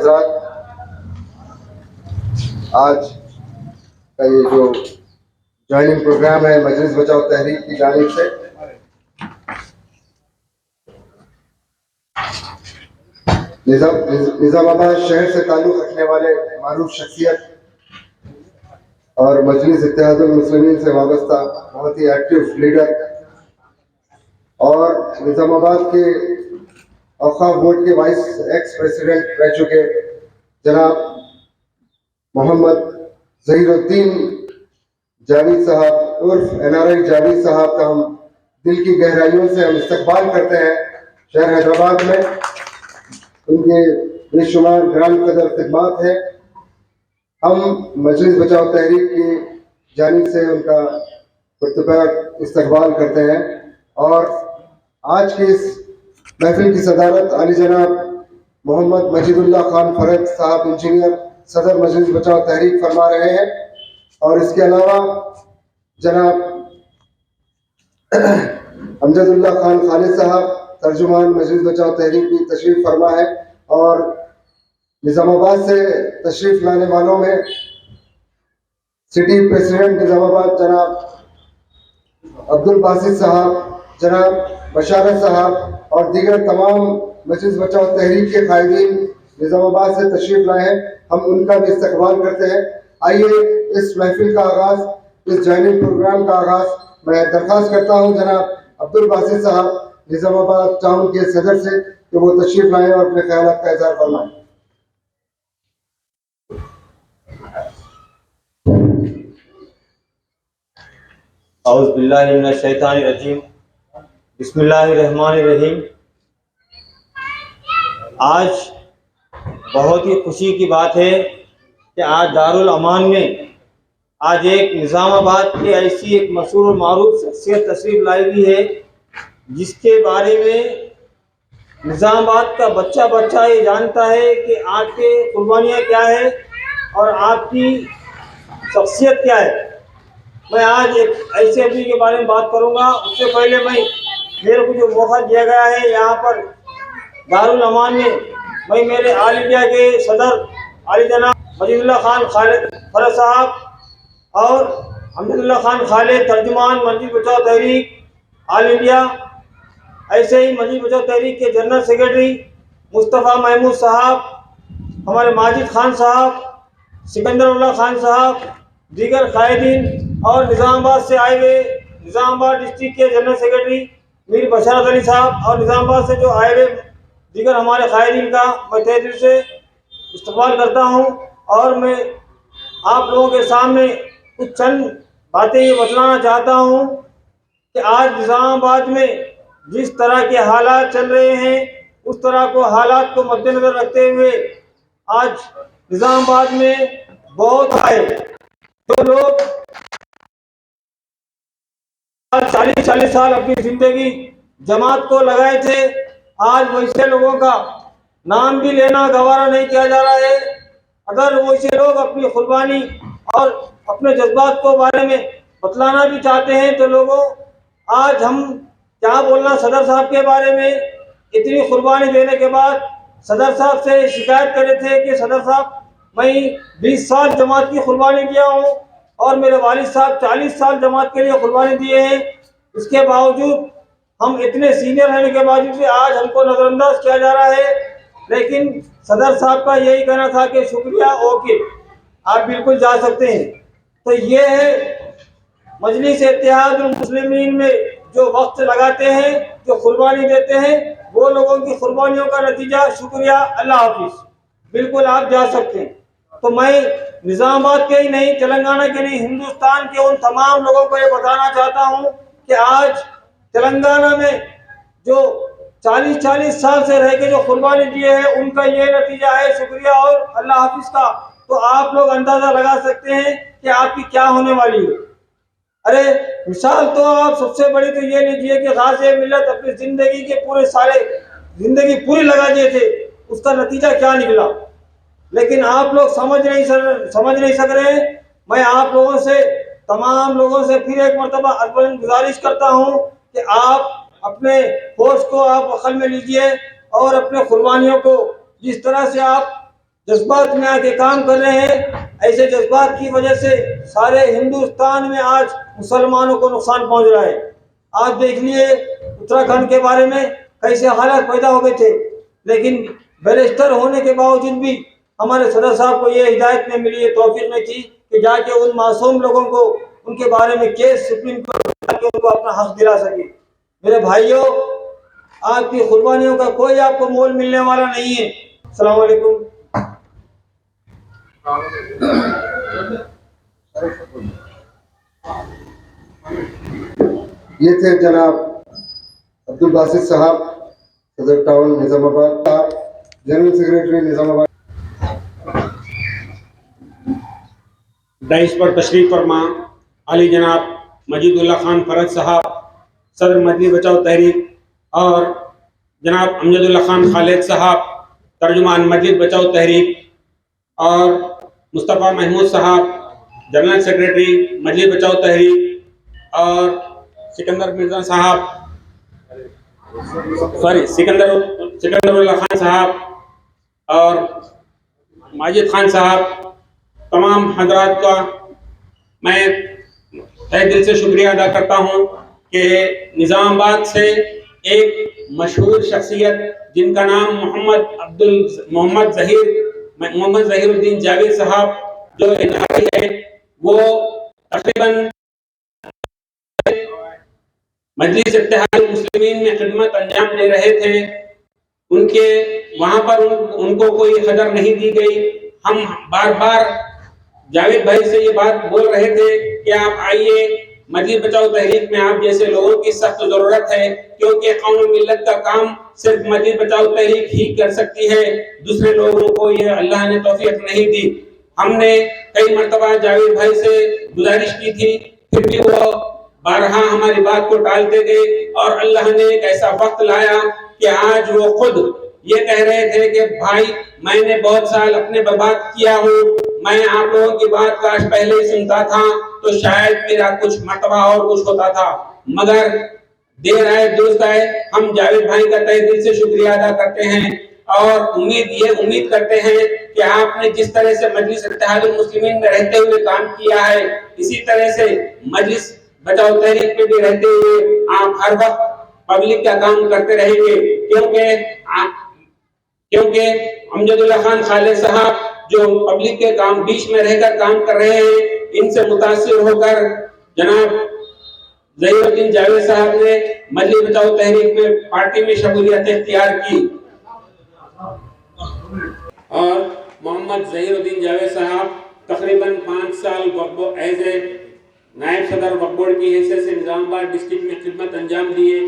हजरात, आज का ये जो ज्वाइनिंग प्रोग्राम है मजलिस बचाओ तहरीक की जानिब से, निज़ामाबाद शहर से ताल्लुक़ रखने वाले मारूफ शख्सियत और मजलिस इत्तेहादुल मुस्लिमीन से वाबस्ता बहुत ही एक्टिव लीडर और निज़ामाबाद के औक़ाफ़ बोर्ड के वाइस एक्स प्रेसिडेंट रह चुके जनाब मोहम्मद ज़हीरुद्दीन जावेद साहब उर्फ NRI जावेद साहब का हम दिल की गहराइयों से हम इस्तकबाल करते हैं शहर हैदराबाद में। उनके बेशुमार ग्राम कदर खिदमात है। हम मजलिस बचाओ तहरीक की जानिब से उनका पुरतपाक इस्तकबाल करते हैं और आज की इस महफिल की सदारत आली जनाब मोहम्मद मजीदुल्लाह खान फरद साहब इंजीनियर सदर मजलिस बचाओ तहरीक फरमा रहे हैं और इसके अलावा जनाब अमजदुल्लाह खान खालिद साहब तर्जुमान मजलिस बचाओ तहरीक की तशरीफ फरमा है और निज़ामाबाद से तशरीफ लाने वालों में सिटी प्रेसिडेंट निज़ामाबाद जनाब अब्दुल बासित साहब, जनाब बशारत साहब और दीगर तमाम मजलिस बचाओ तहरीक के कायदीन निज़ामाबाद से तशरीफ लाए हैं। हम उनका भी इस्तकबाल करते हैं। आइए इस महफिल का आगाज़, इस ज्वाइनिंग प्रोग्राम का आगाज़ मैं दरख्वास्त करता हूँ जनाब अब्दुल बासित साहब निज़ामाबाद टाउन के सदर से कि वो तशरीफ लाएँ और अपने ख्यालात का इज़हार फरमाएँ। औज़ु बिल्लाहि मिनश शैतानिर रजीम, बिस्मिल्लाहिर रहमानिर रहीम। आज बहुत ही खुशी की बात है कि आज दारुल अमान में आज एक निज़ामाबाद की ऐसी एक मशहूर और मारूफ शख्सियत तशरीफ लाई हुई है जिसके बारे में निज़ामाबाद का बच्चा बच्चा ये जानता है कि आपके कुर्बानियाँ क्या है और आपकी शख्सियत क्या है। मैं आज एक ऐसे आदमी के बारे में बात करूंगा। उससे पहले मेरे को जो मौका दिया गया है यहाँ पर दारुल अमान में, मैं मेरे ऑल इंडिया के सदर आली जनाब मजीदुल्लाह खान खालिद फरद साहब और अमजदुल्लाह खान खालिद तर्जुमान मजलिस बचाओ तहरीक ऑल इंडिया, ऐसे ही मजलिस बचाओ तहरीक के जनरल सेक्रेटरी मुस्तफ़ा महमूद साहब, हमारे माजिद खान साहब, सिकंदरुल्लाह खान साहब, दीगर कायदीन और निज़ामाबाद से आए हुए निज़ामाबाद डिस्ट्रिक्ट के जनरल सेक्रेटरी मीर बशारत अली साहब और निज़ामाबाद से जो आए हुए दीगर हमारे कायदीन का मैं तहे दिल से इस्तकबाल करता हूँ। और मैं आप लोगों के सामने कुछ चंद बातें ये बतलाना चाहता हूँ कि आज निज़ामाबाद में जिस तरह के हालात चल रहे हैं उस तरह को हालात को मद्देनजर रखते हुए आज निज़ामाबाद में बहुत आए जो लोग 40-40 साल अपनी जिंदगी जमात को लगाए थे, आज वैसे लोगों का नाम भी लेना गवारा नहीं किया जा रहा है। अगर वैसे लोग अपनी कुर्बानी और अपने जज्बात को बारे में बतलाना भी चाहते हैं तो लोगों, आज हम क्या बोलना सदर साहब के बारे में। इतनी कुर्बानी देने के बाद सदर साहब से शिकायत करे थे कि सदर साहब मैं 20 साल जमात की कुर्बानी दिया हूँ और मेरे वालिद साहब 40 साल जमात के लिए कुर्बानी दिए हैं। इसके बावजूद हम इतने सीनियर रहने के बावजूद भी आज हमको नज़रअंदाज किया जा रहा है। लेकिन सदर साहब का यही कहना था कि शुक्रिया, ओके, आप बिल्कुल जा सकते हैं। तो ये है मजलिस इत्तेहादुल मुस्लिमीन में जो वक्त लगाते हैं, जो कुर्बानी देते हैं, वो लोगों की कुर्बानियों का नतीजा। शुक्रिया, अल्लाह हाफिज, बिल्कुल आप जा सकते हैं। तो मैं निज़ामाबाद के ही नहीं, तेलंगाना के नहीं, हिंदुस्तान के उन तमाम लोगों को ये बताना चाहता हूँ कि आज तेलंगाना में जो 40-40 साल से रह के जो कुर्बानी दिए हैं उनका ये नतीजा है। शुक्रिया और अल्लाह हाफिज का। तो आप लोग अंदाज़ा लगा सकते हैं कि आपकी क्या होने वाली है। अरे मिसाल तो आप सबसे बड़ी तो ये लीजिए कि गाज़ी मिल्लत अपनी ज़िंदगी के पूरे सारे ज़िंदगी पूरी लगा दिए थे, उसका नतीजा क्या निकला। लेकिन आप लोग समझ नहीं सक रहे हैं। मैं आप लोगों से, तमाम लोगों से फिर एक मरतबा अदबन गुजारिश करता हूँ कि आप अपने होश को आप अकल में लीजिए और अपने कुर्बानियों को जिस तरह से आप जज्बात में आके काम कर रहे हैं। ऐसे जज्बात की वजह से सारे हिंदुस्तान में आज मुसलमानों को नुकसान पहुंच रहा है। आप देख लिए उत्तराखंड के बारे में कैसे हालात पैदा हो गए थे, लेकिन बैरिस्टर होने के बावजूद भी हमारे सदर साहब को ये हिदायत नहीं मिली, ये तौफीक नहीं थी कि जाके उन मासूम लोगों को उनके बारे में केस सुप्रीम कोर्ट में जाके उनको अपना हक दिला सके। मेरे भाइयों, आपकी कुर्बानियों का कोई आपको मोल मिलने वाला नहीं है। अस्सलाम वालेकुम। ये थे जनाब अब्दुल बासित साहब, सदर town Nizamabad, general secretary Nizamabad. Daesh पर तशरीफ फरमा अली जनाब मजीदुल्लाह खान फरज साहब, सदर मजलिस बचाओ तहरीक, और जनाब अमजदुल्लाह खान खालिद साहब, तर्जुमान मजलिस बचाओ तहरीक, और मुस्तफ़ा महमूद साहब, जनरल सेक्रेटरी मजलिस बचाओ तहरीक, और सिकंदर मिर्जा साहब, सिकंदरुल्लाह खान साहब, और माजिद खान साहब, तमाम हजरात का मैं तहे दिल से शुक्रिया अदा करता हूँ कि निज़ामाबाद से एक मशहूर शख्सियत जिनका नाम मोहम्मद ज़हीरुद्दीन जावेद साहब जो एनआरआई है, वो तकरीबन मजलिस इत्तेहादुल मुस्लिमीन में खिदमत अंजाम दे रहे थे। उनके वहां पर उनको कोई कदर नहीं दी गई। हम बार बार जावेद भाई से ये बात बोल रहे थे कि आप आइए, मजलिस बचाओ तहरीक में आप जैसे लोगों की सख्त जरूरत है, क्योंकि कौम मिल्लत का काम सिर्फ मजलिस बचाओ तहरीक ही कर सकती है, दूसरे लोगों को ये अल्लाह ने तौफीक नहीं दी। हमने कई मर्तबा जावेद भाई से गुजारिश की थी, फिर भी वो बारहा हमारी बात को टालते गए, और अल्लाह ने एक ऐसा वक्त लाया कि आज वो खुद ये कह रहे थे कि भाई मैंने बहुत साल अपने बर्बाद किया हूँ, मैं आप लोगों की बात काश पहले ही सुनता था तो शायद मेरा कुछ मर्तबा और कुछ होता था, मगर देर आए दुरुस्त आए। हम जावेद भाई का तहे दिल से शुक्रिया अदा करते हैं और उम्मीद करते हैं कि आपने जिस तरह से मजलिस इत्तेहादुल मुस्लिमीन में रहते हुए काम किया है, इसी तरह से मजलिस बचाओ तहरीक में भी रहते हुए आप हर वक्त पब्लिक का काम करते रहेंगे, क्योंकि अमजदुल्लाह खान खालिद साहब जो पब्लिक के काम बीच में रहकर काम कर रहे हैं, इनसे मुतासिर होकर जनाब ज़हीरुद्दीन जावेद साहब ने मजलिस बचाओ तहरीक में पार्टी में शमूलियत इख्तियार की, और मोहम्मद ज़हीरुद्दीन जावेद साहब तकरीबन 5 साल एज ए नायब सदर वक्फ बोर्ड की हैसियत से निज़ामाबाद डिस्ट्रिक्ट में खिदमत अंजाम दिए।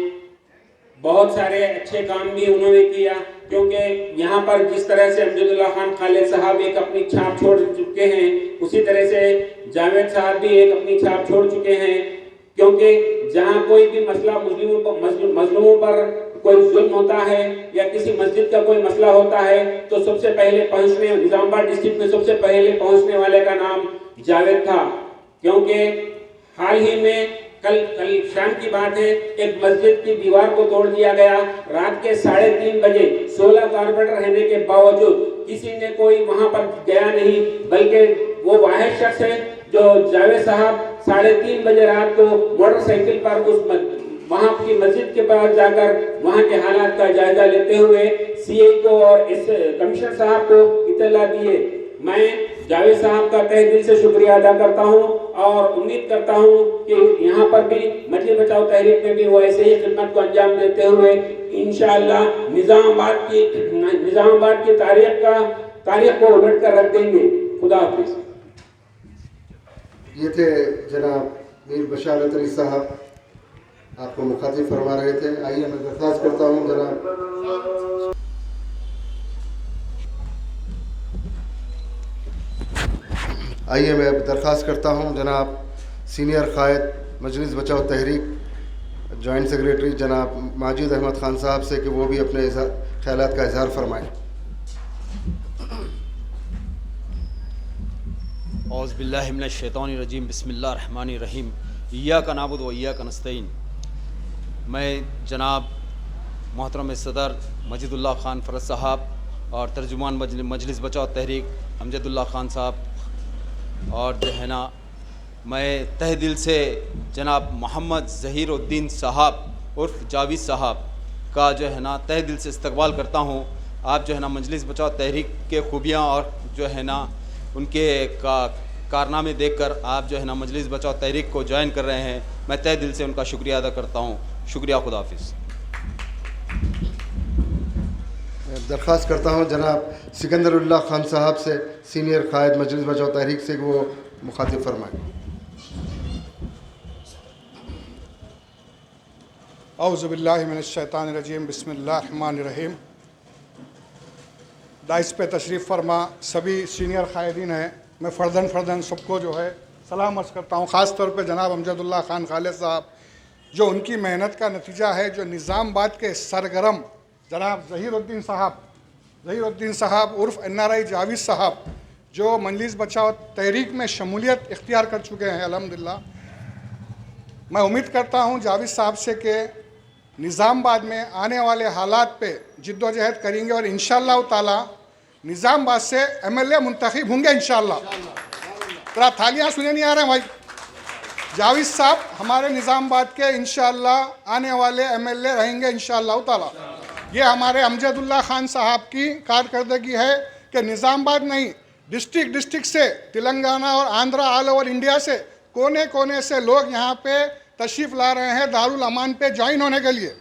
बहुत सारे अच्छे काम भी उन्होंने किया, क्योंकि यहाँ पर जिस तरह से अमजदुल्लाह खान खालिद साहब एक अपनी छाप छोड़ चुके हैं, उसी तरह से जावेद साहब भी एक अपनी छाप छोड़ चुके हैं, क्योंकि जहाँ कोई भी मसला मजलूमों पर कोई जुल्म होता है या किसी मस्जिद का कोई मसला होता है, तो सबसे पहले पहुँचने निज़ामाबाद डिस्ट्रिक्ट में सबसे पहले पहुँचने वाले का नाम जावेद था। क्योंकि हाल ही में कल शाम की बात है, एक मस्जिद की दीवार को तोड़ दिया गया रात के 3:30 बजे। 16 कारपेंटर रहने के बावजूद किसी ने कोई वहां पर गया नहीं, बल्कि वो वाहिद शख्स है जो जावेद साहब 3:30 बजे रात को मोटरसाइकिल पर उस वहां की मस्जिद के पास जाकर वहां के हालात का जायजा लेते हुए सीए को और इस कमिश्नर साहब को इत्तला दिए। मैं जावेद साहब का तहे दिल से शुक्रिया अदा करता हूं और उम्मीद करता हूं कि यहाँ पर भी मजलिस बचाओ तहरीक में भी वो ऐसे ही खिदमत को अंजाम देते हुए इंशाअल्लाह निज़ामाबाद की तारीख को उलट कर रख देंगे। खुदा हाफिज। ये थे जनाब मीर बशारत अली साहब, आपको मुखातिब फरमा रहे थे। आइए मैं दरख्वास्त करता हूँ जनाब आइए मैं दरख्वास्त करता हूँ जनाब सीनियर कायद मजलिस बचाओ तहरीक जॉइंट सेक्रेटरी जनाब माजिद अहमद खान साहब से कि वो भी अपने ख्यालात का इजहार फरमाएँ। औज़ बिल्लाहि मिनश शैतानिर रजीम, बिस्मिल्लाहिर रहमानिर रहीम, इय्याका नअबुदु व इय्याका नस्तईन। मैं जनाब मोहतरम सदर मजीदुल्लाह खान फरज साहब और तर्जुमान मजलिस बचाओ तहरीक अमजदुल्ला ख़ान साहब, और जो है ना मैं तहे दिल से जनाब मोहम्मद ज़हीरुद्दीन साहब उर्फ़ जावेद साहब का जो है ना तहे दिल से इस्तकबाल करता हूँ। आप जो है ना मजलिस बचाओ तहरीक के खूबियाँ और जो है ना उनके कारनामे देखकर आप जो है ना मजलिस बचाओ तहरीक को ज्वाइन कर रहे हैं। मैं तहे दिल से उनका शुक्रिया अदा करता हूँ। शुक्रिया, खुदा हाफिज़। दरख्वास्त करता हूँ जनाब सिकंदरुल्लाह खान साहब से, सीनियर कायद मजलिस बचाओ तहरीक से, वो मुखातिब फरमाएँ। औज़ुबिल्लाहि मिनश्शैतानिर्रजीम, बिस्मिल्लाहिर्रहमानिर्रहीम। दाइस पे तशरीफ़ फरमा सभी सीनियर कायदीन हैं, मैं फ़र्दन सबको जो है सलाम अर्ज़ करता हूँ। ख़ास तौर पे जनाब अमजदुल्ला ख़ान खालिद साहब, जो उनकी मेहनत का नतीजा है, जो निज़ामबाद के सरगर्म जनाब ज़हीरुद्दीन साहब उर्फ़ NRI जावेद साहब, जो मजलिस बचाओ तहरीक में शमूलियत इख्तियार कर चुके हैं अल्हम्दुलिल्लाह। मैं उम्मीद करता हूँ जावेद साहब से कि निज़ामबाद में आने वाले हालात पे जिद्दोजहद करेंगे और इंशाअल्लाह ताला निज़ामबाद से MLA मुंतखब होंगे इंशाअल्लाह। तेरा थालियाँ सुने नहीं आ रहे हैं भाई। जावेद साहब हमारे निज़ामबाद के इंशाअल्लाह आने वाले MLA रहेंगे इंशाअल्लाह ताला। ये हमारे अमजदुल्ला खान साहब की कारकर्दगी है कि निज़ामबाद नहीं, डिस्ट्रिक्ट से तेलंगाना और आंध्रा ऑल ओवर इंडिया से कोने कोने से लोग यहाँ पे तशरीफ़ ला रहे हैं दारुल अमान पे ज्वाइन होने के लिए।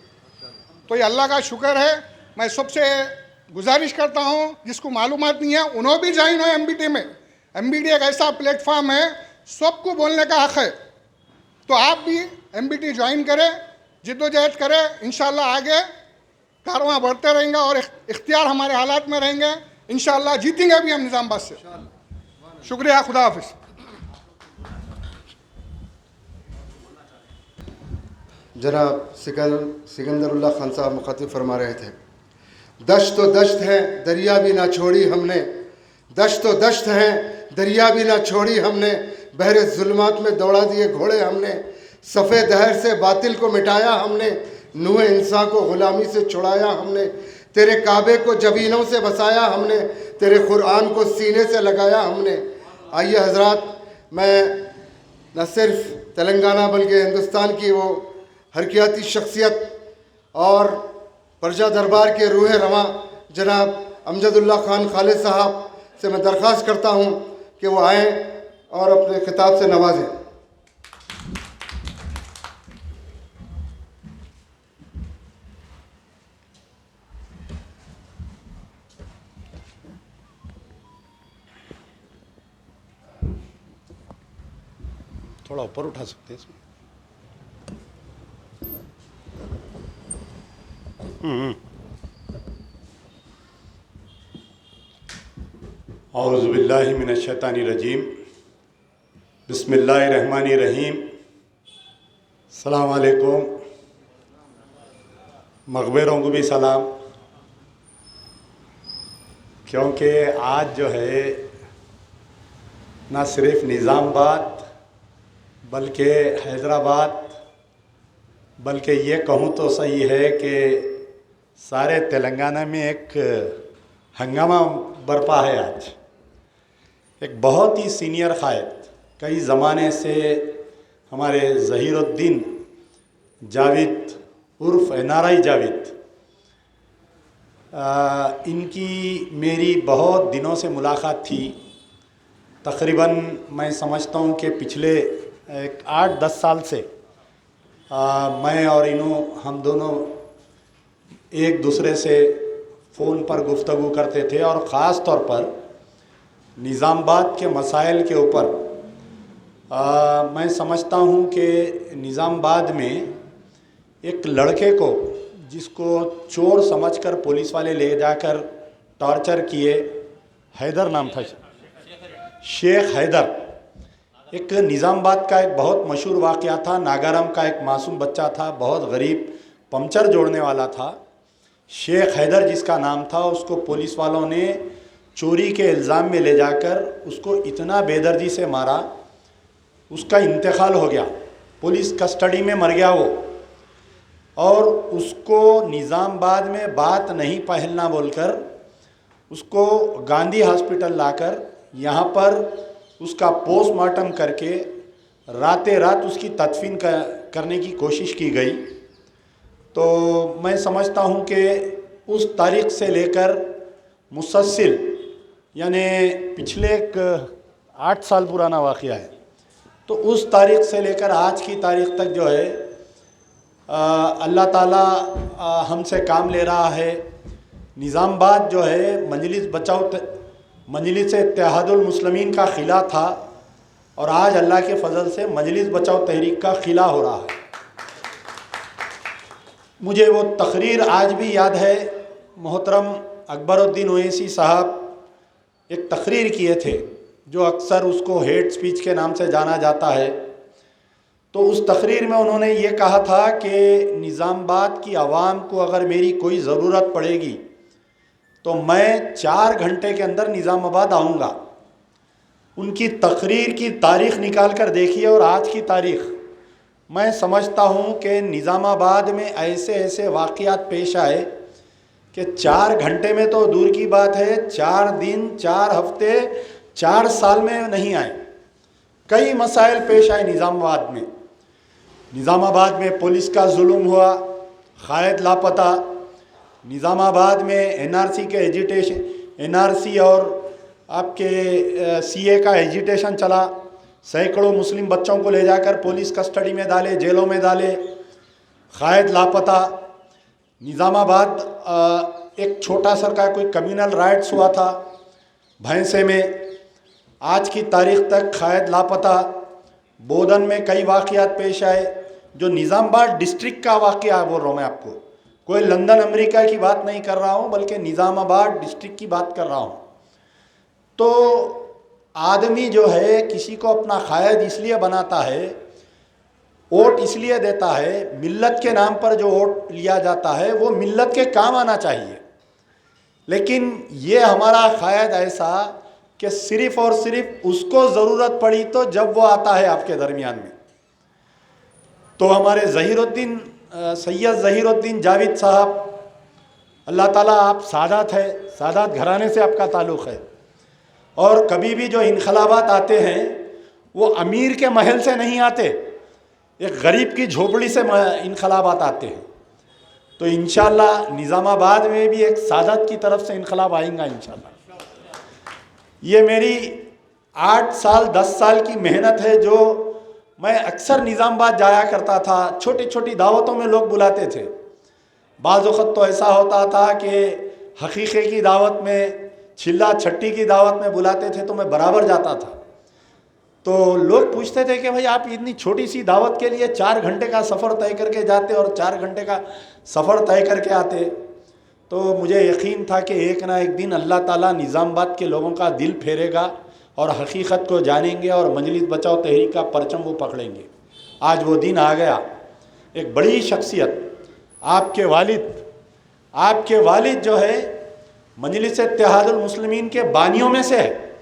तो ये अल्लाह का शुक्र है। मैं सबसे गुजारिश करता हूँ जिसको मालूमात नहीं है उन्होंने भी ज्वाइन हो MBT में। MBT एक ऐसा प्लेटफॉर्म है, सबको बोलने का हक़ है। तो आप भी MBT ज्वाइन करें, जिद्दोजहद करें, इंशाअल्लाह आगे कारवां बढ़ते रहेंगे और इख्तियार हमारे हालात में रहेंगे। इंशाअल्लाह जीतेंगे भी हम निज़ामबाद से। शुक्रिया, खुदा हाफिज़। जनाब सिकंदरुल्लाह खान साहब मुखातिब फरमा रहे थे, दश्त तो दश्त है दरिया भी ना छोड़ी हमने, दश्त तो दश्त है दरिया भी ना छोड़ी हमने, बहरे जुल्मात में दौड़ा दिए घोड़े हमने, सफ़े दहर से बातिल को मिटाया हमने, नूह इंसान को ग़ुलामी से छुड़ाया हमने, तेरे काबे को जबीनों से बसाया हमने, तेरे कुरान को सीने से लगाया हमने। आइए हजरात, मैं न सिर्फ तेलंगाना बल्कि हिंदुस्तान की वो हरकियाती शख्सियत और प्रजा दरबार के रूह रवां जनाब अमजदुल्ला खान खालिद साहब से मैं दरख्वास्त करता हूँ कि वो आएँ और अपने खिताब से नवाजें। थोड़ा ऊपर उठा सकते हैं इसमें। औज़ुबिल्लाहि मिनश्शैतानिर्रजीम, बिस्मिल्लाहिर्रहमानिर्रहीम। अस्सलाम वालेकुम। मक़बरों को भी सलाम, क्योंकि आज जो है ना सिर्फ निज़ामबाद बल्कि हैदराबाद, बल्कि ये कहूँ तो सही है कि सारे तेलंगाना में एक हंगामा बरपा है। आज एक बहुत ही सीनियर कायद, कई ज़माने से हमारे ज़हीरुद्दीन जावेद उर्फ़ NRI जावेद, इनकी मेरी बहुत दिनों से मुलाकात थी। तकरीबन मैं समझता हूँ कि पिछले 8-10 साल से मैं और हम दोनों एक दूसरे से फ़ोन पर गुफ्तगू करते थे और ख़ास तौर पर निज़ामबाद के मसाइल के ऊपर। मैं समझता हूँ कि निज़ामबाद में एक लड़के को, जिसको चोर समझकर पुलिस वाले ले जाकर टॉर्चर किए, हैदर नाम था, शेख हैदर, एक निज़ामबाद का एक बहुत मशहूर वाक़या था। नागाराम का एक मासूम बच्चा था, बहुत गरीब, पंचर जोड़ने वाला था। शेख हैदर जिसका नाम था, उसको पुलिस वालों ने चोरी के इल्ज़ाम में ले जाकर उसको इतना बेदर्दी से मारा, उसका इंतकाल हो गया, पुलिस कस्टडी में मर गया वो। और उसको निज़ामबाद में बात नहीं फैलना बोलकर उसको गांधी हॉस्पिटल लाकर यहाँ पर उसका पोस्टमार्टम करके राते रात उसकी तदफीन करने की कोशिश की गई। तो मैं समझता हूँ कि उस तारीख़ से लेकर मुसलसल यानी पिछले 8 साल पुराना वाक़या है, तो उस तारीख़ से लेकर आज की तारीख़ तक जो है अल्लाह ताला हमसे काम ले रहा है। निज़ामाबाद जो है मजलिस इत्तेहादुल मुस्लिमीन का ख़िला था और आज अल्लाह के फ़ज़ल से मजलिस बचाओ तहरीक का ख़िला हो रहा है। मुझे वो तकरीर आज भी याद है, मोहतरम अकबरुद्दीन ओवैसी साहब एक तकरीर किए थे जो अक्सर उसको हेट स्पीच के नाम से जाना जाता है। तो उस तकरीर में उन्होंने ये कहा था कि निज़ामाबाद की आवाम को अगर मेरी कोई ज़रूरत पड़ेगी तो मैं 4 घंटे के अंदर निज़ामाबाद आऊँगा। उनकी तकरीर की तारीख़ निकाल कर देखिए और आज की तारीख़, मैं समझता हूँ कि निज़ामाबाद में ऐसे ऐसे वाक़यात पेश आए कि 4 घंटे में तो दूर की बात है, 4 दिन 4 हफ्ते 4 साल में नहीं आए। कई मसाइल पेश आए निज़ामाबाद में। निज़ामाबाद में पुलिस का जुल्म हुआ, क़ायद लापता। निज़ामाबाद में एनआरसी के एजिटेशन, एनआरसी और आपके सीए का एजिटेशन चला। सैकड़ों मुस्लिम बच्चों को ले जाकर पुलिस कस्टडी में डाले, जेलों में डाले, क़ायद लापता। निज़ामाबाद एक छोटा सा का कोई कम्युनल राइट्स हुआ था भैंसे में, आज की तारीख़ तक क़ायद लापता। बोधन में कई वाक़यात पेश आए, जो निज़ामाबाद डिस्ट्रिक्ट का वाक़या बोल रहा हूँ मैं आपको, कोई लंदन अमेरिका की बात नहीं कर रहा हूँ, बल्कि निज़ामाबाद डिस्ट्रिक्ट की बात कर रहा हूँ। तो आदमी जो है किसी को अपना क़ायद इसलिए बनाता है, वोट इसलिए देता है, मिल्लत के नाम पर जो वोट लिया जाता है वो मिल्लत के काम आना चाहिए। लेकिन ये हमारा क़ायद ऐसा कि सिर्फ़ और सिर्फ उसको ज़रूरत पड़ी तो जब वो आता है आपके दरमियान में। तो हमारे सैयद ज़हीरुद्दीन जावेद साहब, अल्लाह ताला, आप सादात है, सादात घराने से आपका ताल्लुक़ है, और कभी भी जो इनकलाबात आते हैं वो अमीर के महल से नहीं आते, एक गरीब की झोपड़ी से इनकलाबात आते हैं। तो इंशाअल्लाह निज़ामाबाद में भी एक सादात की तरफ से इनकलाब आएगा इंशाअल्लाह। ये मेरी 8 साल 10 साल की मेहनत है, जो मैं अक्सर निज़ामाबाद जाया करता था। छोटी छोटी दावतों में लोग बुलाते थे। बाज़ वक़्त तो ऐसा होता था कि हकीक़े की दावत में, छिल्ला छट्टी की दावत में बुलाते थे तो मैं बराबर जाता था। तो लोग पूछते थे कि भाई आप इतनी छोटी सी दावत के लिए 4 घंटे का सफ़र तय करके जाते और 4 घंटे का सफ़र तय करके आते। तो मुझे यकीन था कि एक ना एक दिन अल्लाह ताला निज़ामाबाद के लोगों का दिल फेरेगा और हकीकत को जानेंगे और मजलिस बचाओ तहरीक का परचम वो पकड़ेंगे। आज वो दिन आ गया। एक बड़ी शख्सियत, आपके वालिद जो है मजलिस इत्तेहादुल मुस्लिमीन के बानियों में से है।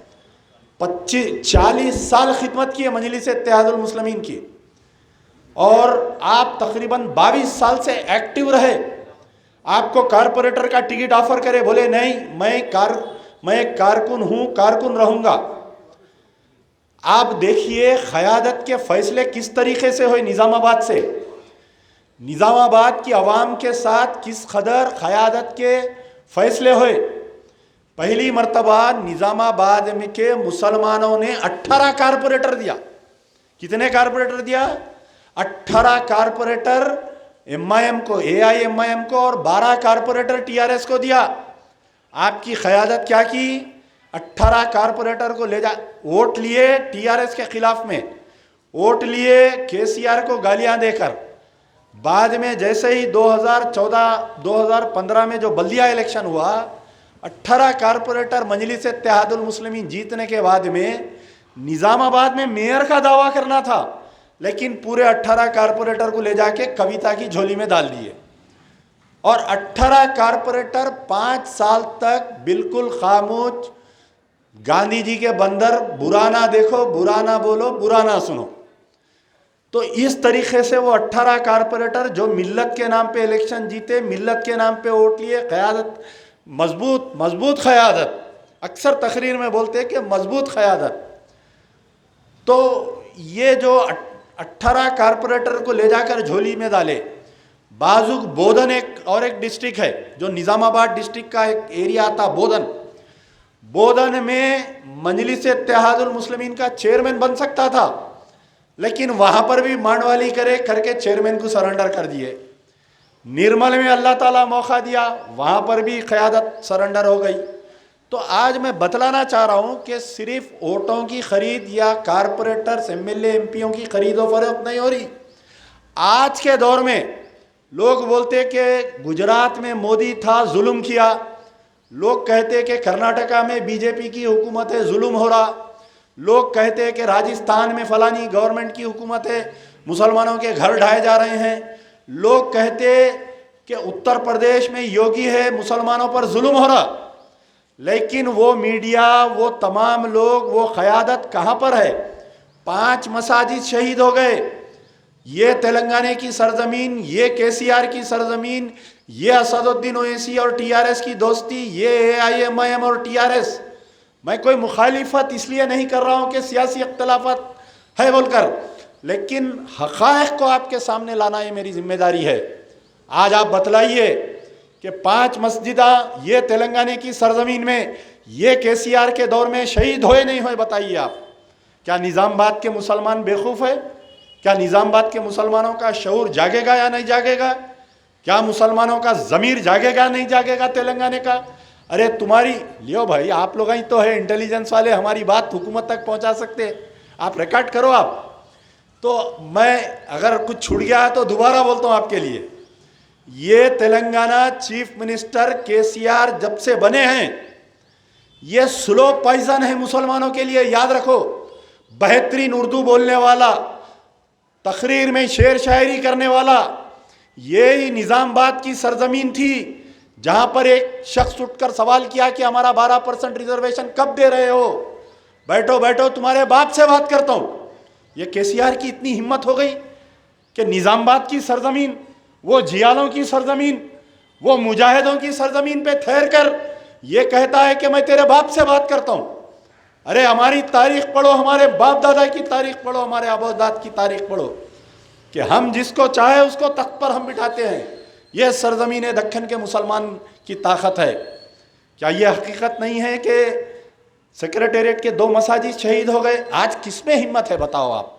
40 साल खिदमत की है मजलिस इत्तेहादुल मुस्लिमीन की, और आप तकरीबन 22 साल से एक्टिव रहे। आपको कारपोरेटर का टिकट ऑफर करे, बोले नहीं, मैं एक कारकुन हूँ, कारकुन रहूँगा। आप देखिए क़यादत के फ़ैसले किस तरीक़े से हुए निज़ामाबाद से। निज़ामाबाद की आवाम के साथ किस कदर क़यादत के फ़ैसले हुए। पहली मर्तबा निज़ामाबाद में के मुसलमानों ने 18 कारपोरेटर दिया। कितने कारपोरेटर दिया? 18 कारपोरेटर MIM को, AIMIM को, और 12 कारपोरेटर TRS को दिया। आपकी क़यादत क्या की? 18 कारपोरेटर को ले जा, वोट लिए TRS के ख़िलाफ़ में, वोट लिए KCR को गालियां देकर। बाद में जैसे ही 2014-2015 में जो बल्दिया इलेक्शन हुआ, 18 कारपोरेटर मजलिस इत्तेहादुल मुस्लिमीन जीतने के बाद में निज़ामाबाद में मेयर का दावा करना था, लेकिन पूरे 18 कारपोरेटर को ले जाके कविता की झोली में डाल दिए। और 18 कारपोरेटर 5 साल तक बिल्कुल खामोश, गांधी जी के बंदर, बुरा ना देखो, बुरा ना बोलो, बुरा ना सुनो। तो इस तरीके से वो 18 कारपोरेटर जो मिल्लत के नाम पे इलेक्शन जीते, मिल्लत के नाम पे वोट लिए, क़यादत मजबूत मजबूत क़यादत, अक्सर तकरीर में बोलते हैं कि मजबूत क़यादत। तो ये जो 18 कारपोरेटर को ले जाकर झोली में डाले, बाजुक बोधन एक डिस्ट्रिक्ट है जो निज़ामाबाद डिस्ट्रिक्ट का एक एरिया आता, बोधन में मजलिस इत्तेहादुल मुस्लिमीन का चेयरमैन बन सकता था, लेकिन वहाँ पर भी मांडवाली करके चेयरमैन को सरेंडर कर दिए। निर्मल में अल्लाह ताला मौका दिया, वहाँ पर भी क़यादत सरेंडर हो गई। तो आज मैं बतलाना चाह रहा हूँ कि सिर्फ वोटों की खरीद या कारपोरेटर्स MLA MPओं की खरीद व फरोख्त नहीं हो रही। आज के दौर में लोग बोलते कि गुजरात में मोदी था, जुल्म किया। लोग कहते कि कर्नाटका में BJP की हुकूमत है, जुल्म हो रहा। लोग कहते हैं कि राजस्थान में फलानी गवर्नमेंट की हुकूमत है, मुसलमानों के घर ढाए जा रहे हैं। लोग कहते कि उत्तर प्रदेश में योगी है, मुसलमानों पर जुल्म हो रहा। लेकिन वो मीडिया, वो तमाम लोग, वो क़यादत कहाँ पर है? 5 मसाजिद शहीद हो गए। ये तेलंगाना की सरजमीन, ये KCR की सरजमीन, ये असदुद्दीन ओवैसी और TRS की दोस्ती, ये AIMIM और TRS। मैं कोई मुखालिफत इसलिए नहीं कर रहा हूँ कि सियासी इख्तलाफत है बोलकर, लेकिन हक़ाइक़ को आपके सामने लाना ये मेरी जिम्मेदारी है। आज आप बतलाइए कि 5 मस्जिदा ये तेलंगाना की सरजमीन में, ये KCR के दौर में शहीद हुए नहीं हुए, बताइए आप। क्या निज़ामाबाद के मुसलमान बेवकूफ़ है? क्या निज़ामाबाद के मुसलमानों का शऊर जागेगा या नहीं जागेगा? क्या मुसलमानों का ज़मीर जागेगा नहीं जागेगा तेलंगाना का? अरे तुम्हारी लियो भाई, आप लोग ही तो है इंटेलिजेंस वाले, हमारी बात हुकूमत तक पहुंचा सकते, आप रिकॉर्ड करो आप। तो मैं अगर कुछ छूट गया है तो दोबारा बोलता हूँ आपके लिए। ये तेलंगाना चीफ मिनिस्टर KCR जब से बने हैं, ये स्लो पॉइजन है मुसलमानों के लिए, याद रखो। बेहतरीन उर्दू बोलने वाला, तकरीर में शेर शायरी करने वाला, ये ही निज़ामाबाद की सरजमीन थी जहां पर एक शख्स उठकर सवाल किया कि हमारा 12% रिजर्वेशन कब दे रहे हो? बैठो बैठो, तुम्हारे बाप से बात करता हूं। ये KCR की इतनी हिम्मत हो गई कि निज़ामाबाद की सरजमीन, वो जियालों की सरजमीन, वो मुजाहिदों की सरजमीन पे ठहर कर ये कहता है कि मैं तेरे बाप से बात करता हूं। अरे हमारी तारीख पढ़ो, हमारे बाप दादा की तारीख पढ़ो, हमारे अबोदाद की तारीख पढ़ो कि हम जिसको चाहे उसको तख्त पर हम बिठाते हैं। यह सरजमीन दक्कन के मुसलमान की ताकत है। क्या यह हकीकत नहीं है कि सेक्रेटेरिएट के 2 मसाजिद शहीद हो गए? आज किसमें हिम्मत है बताओ आप?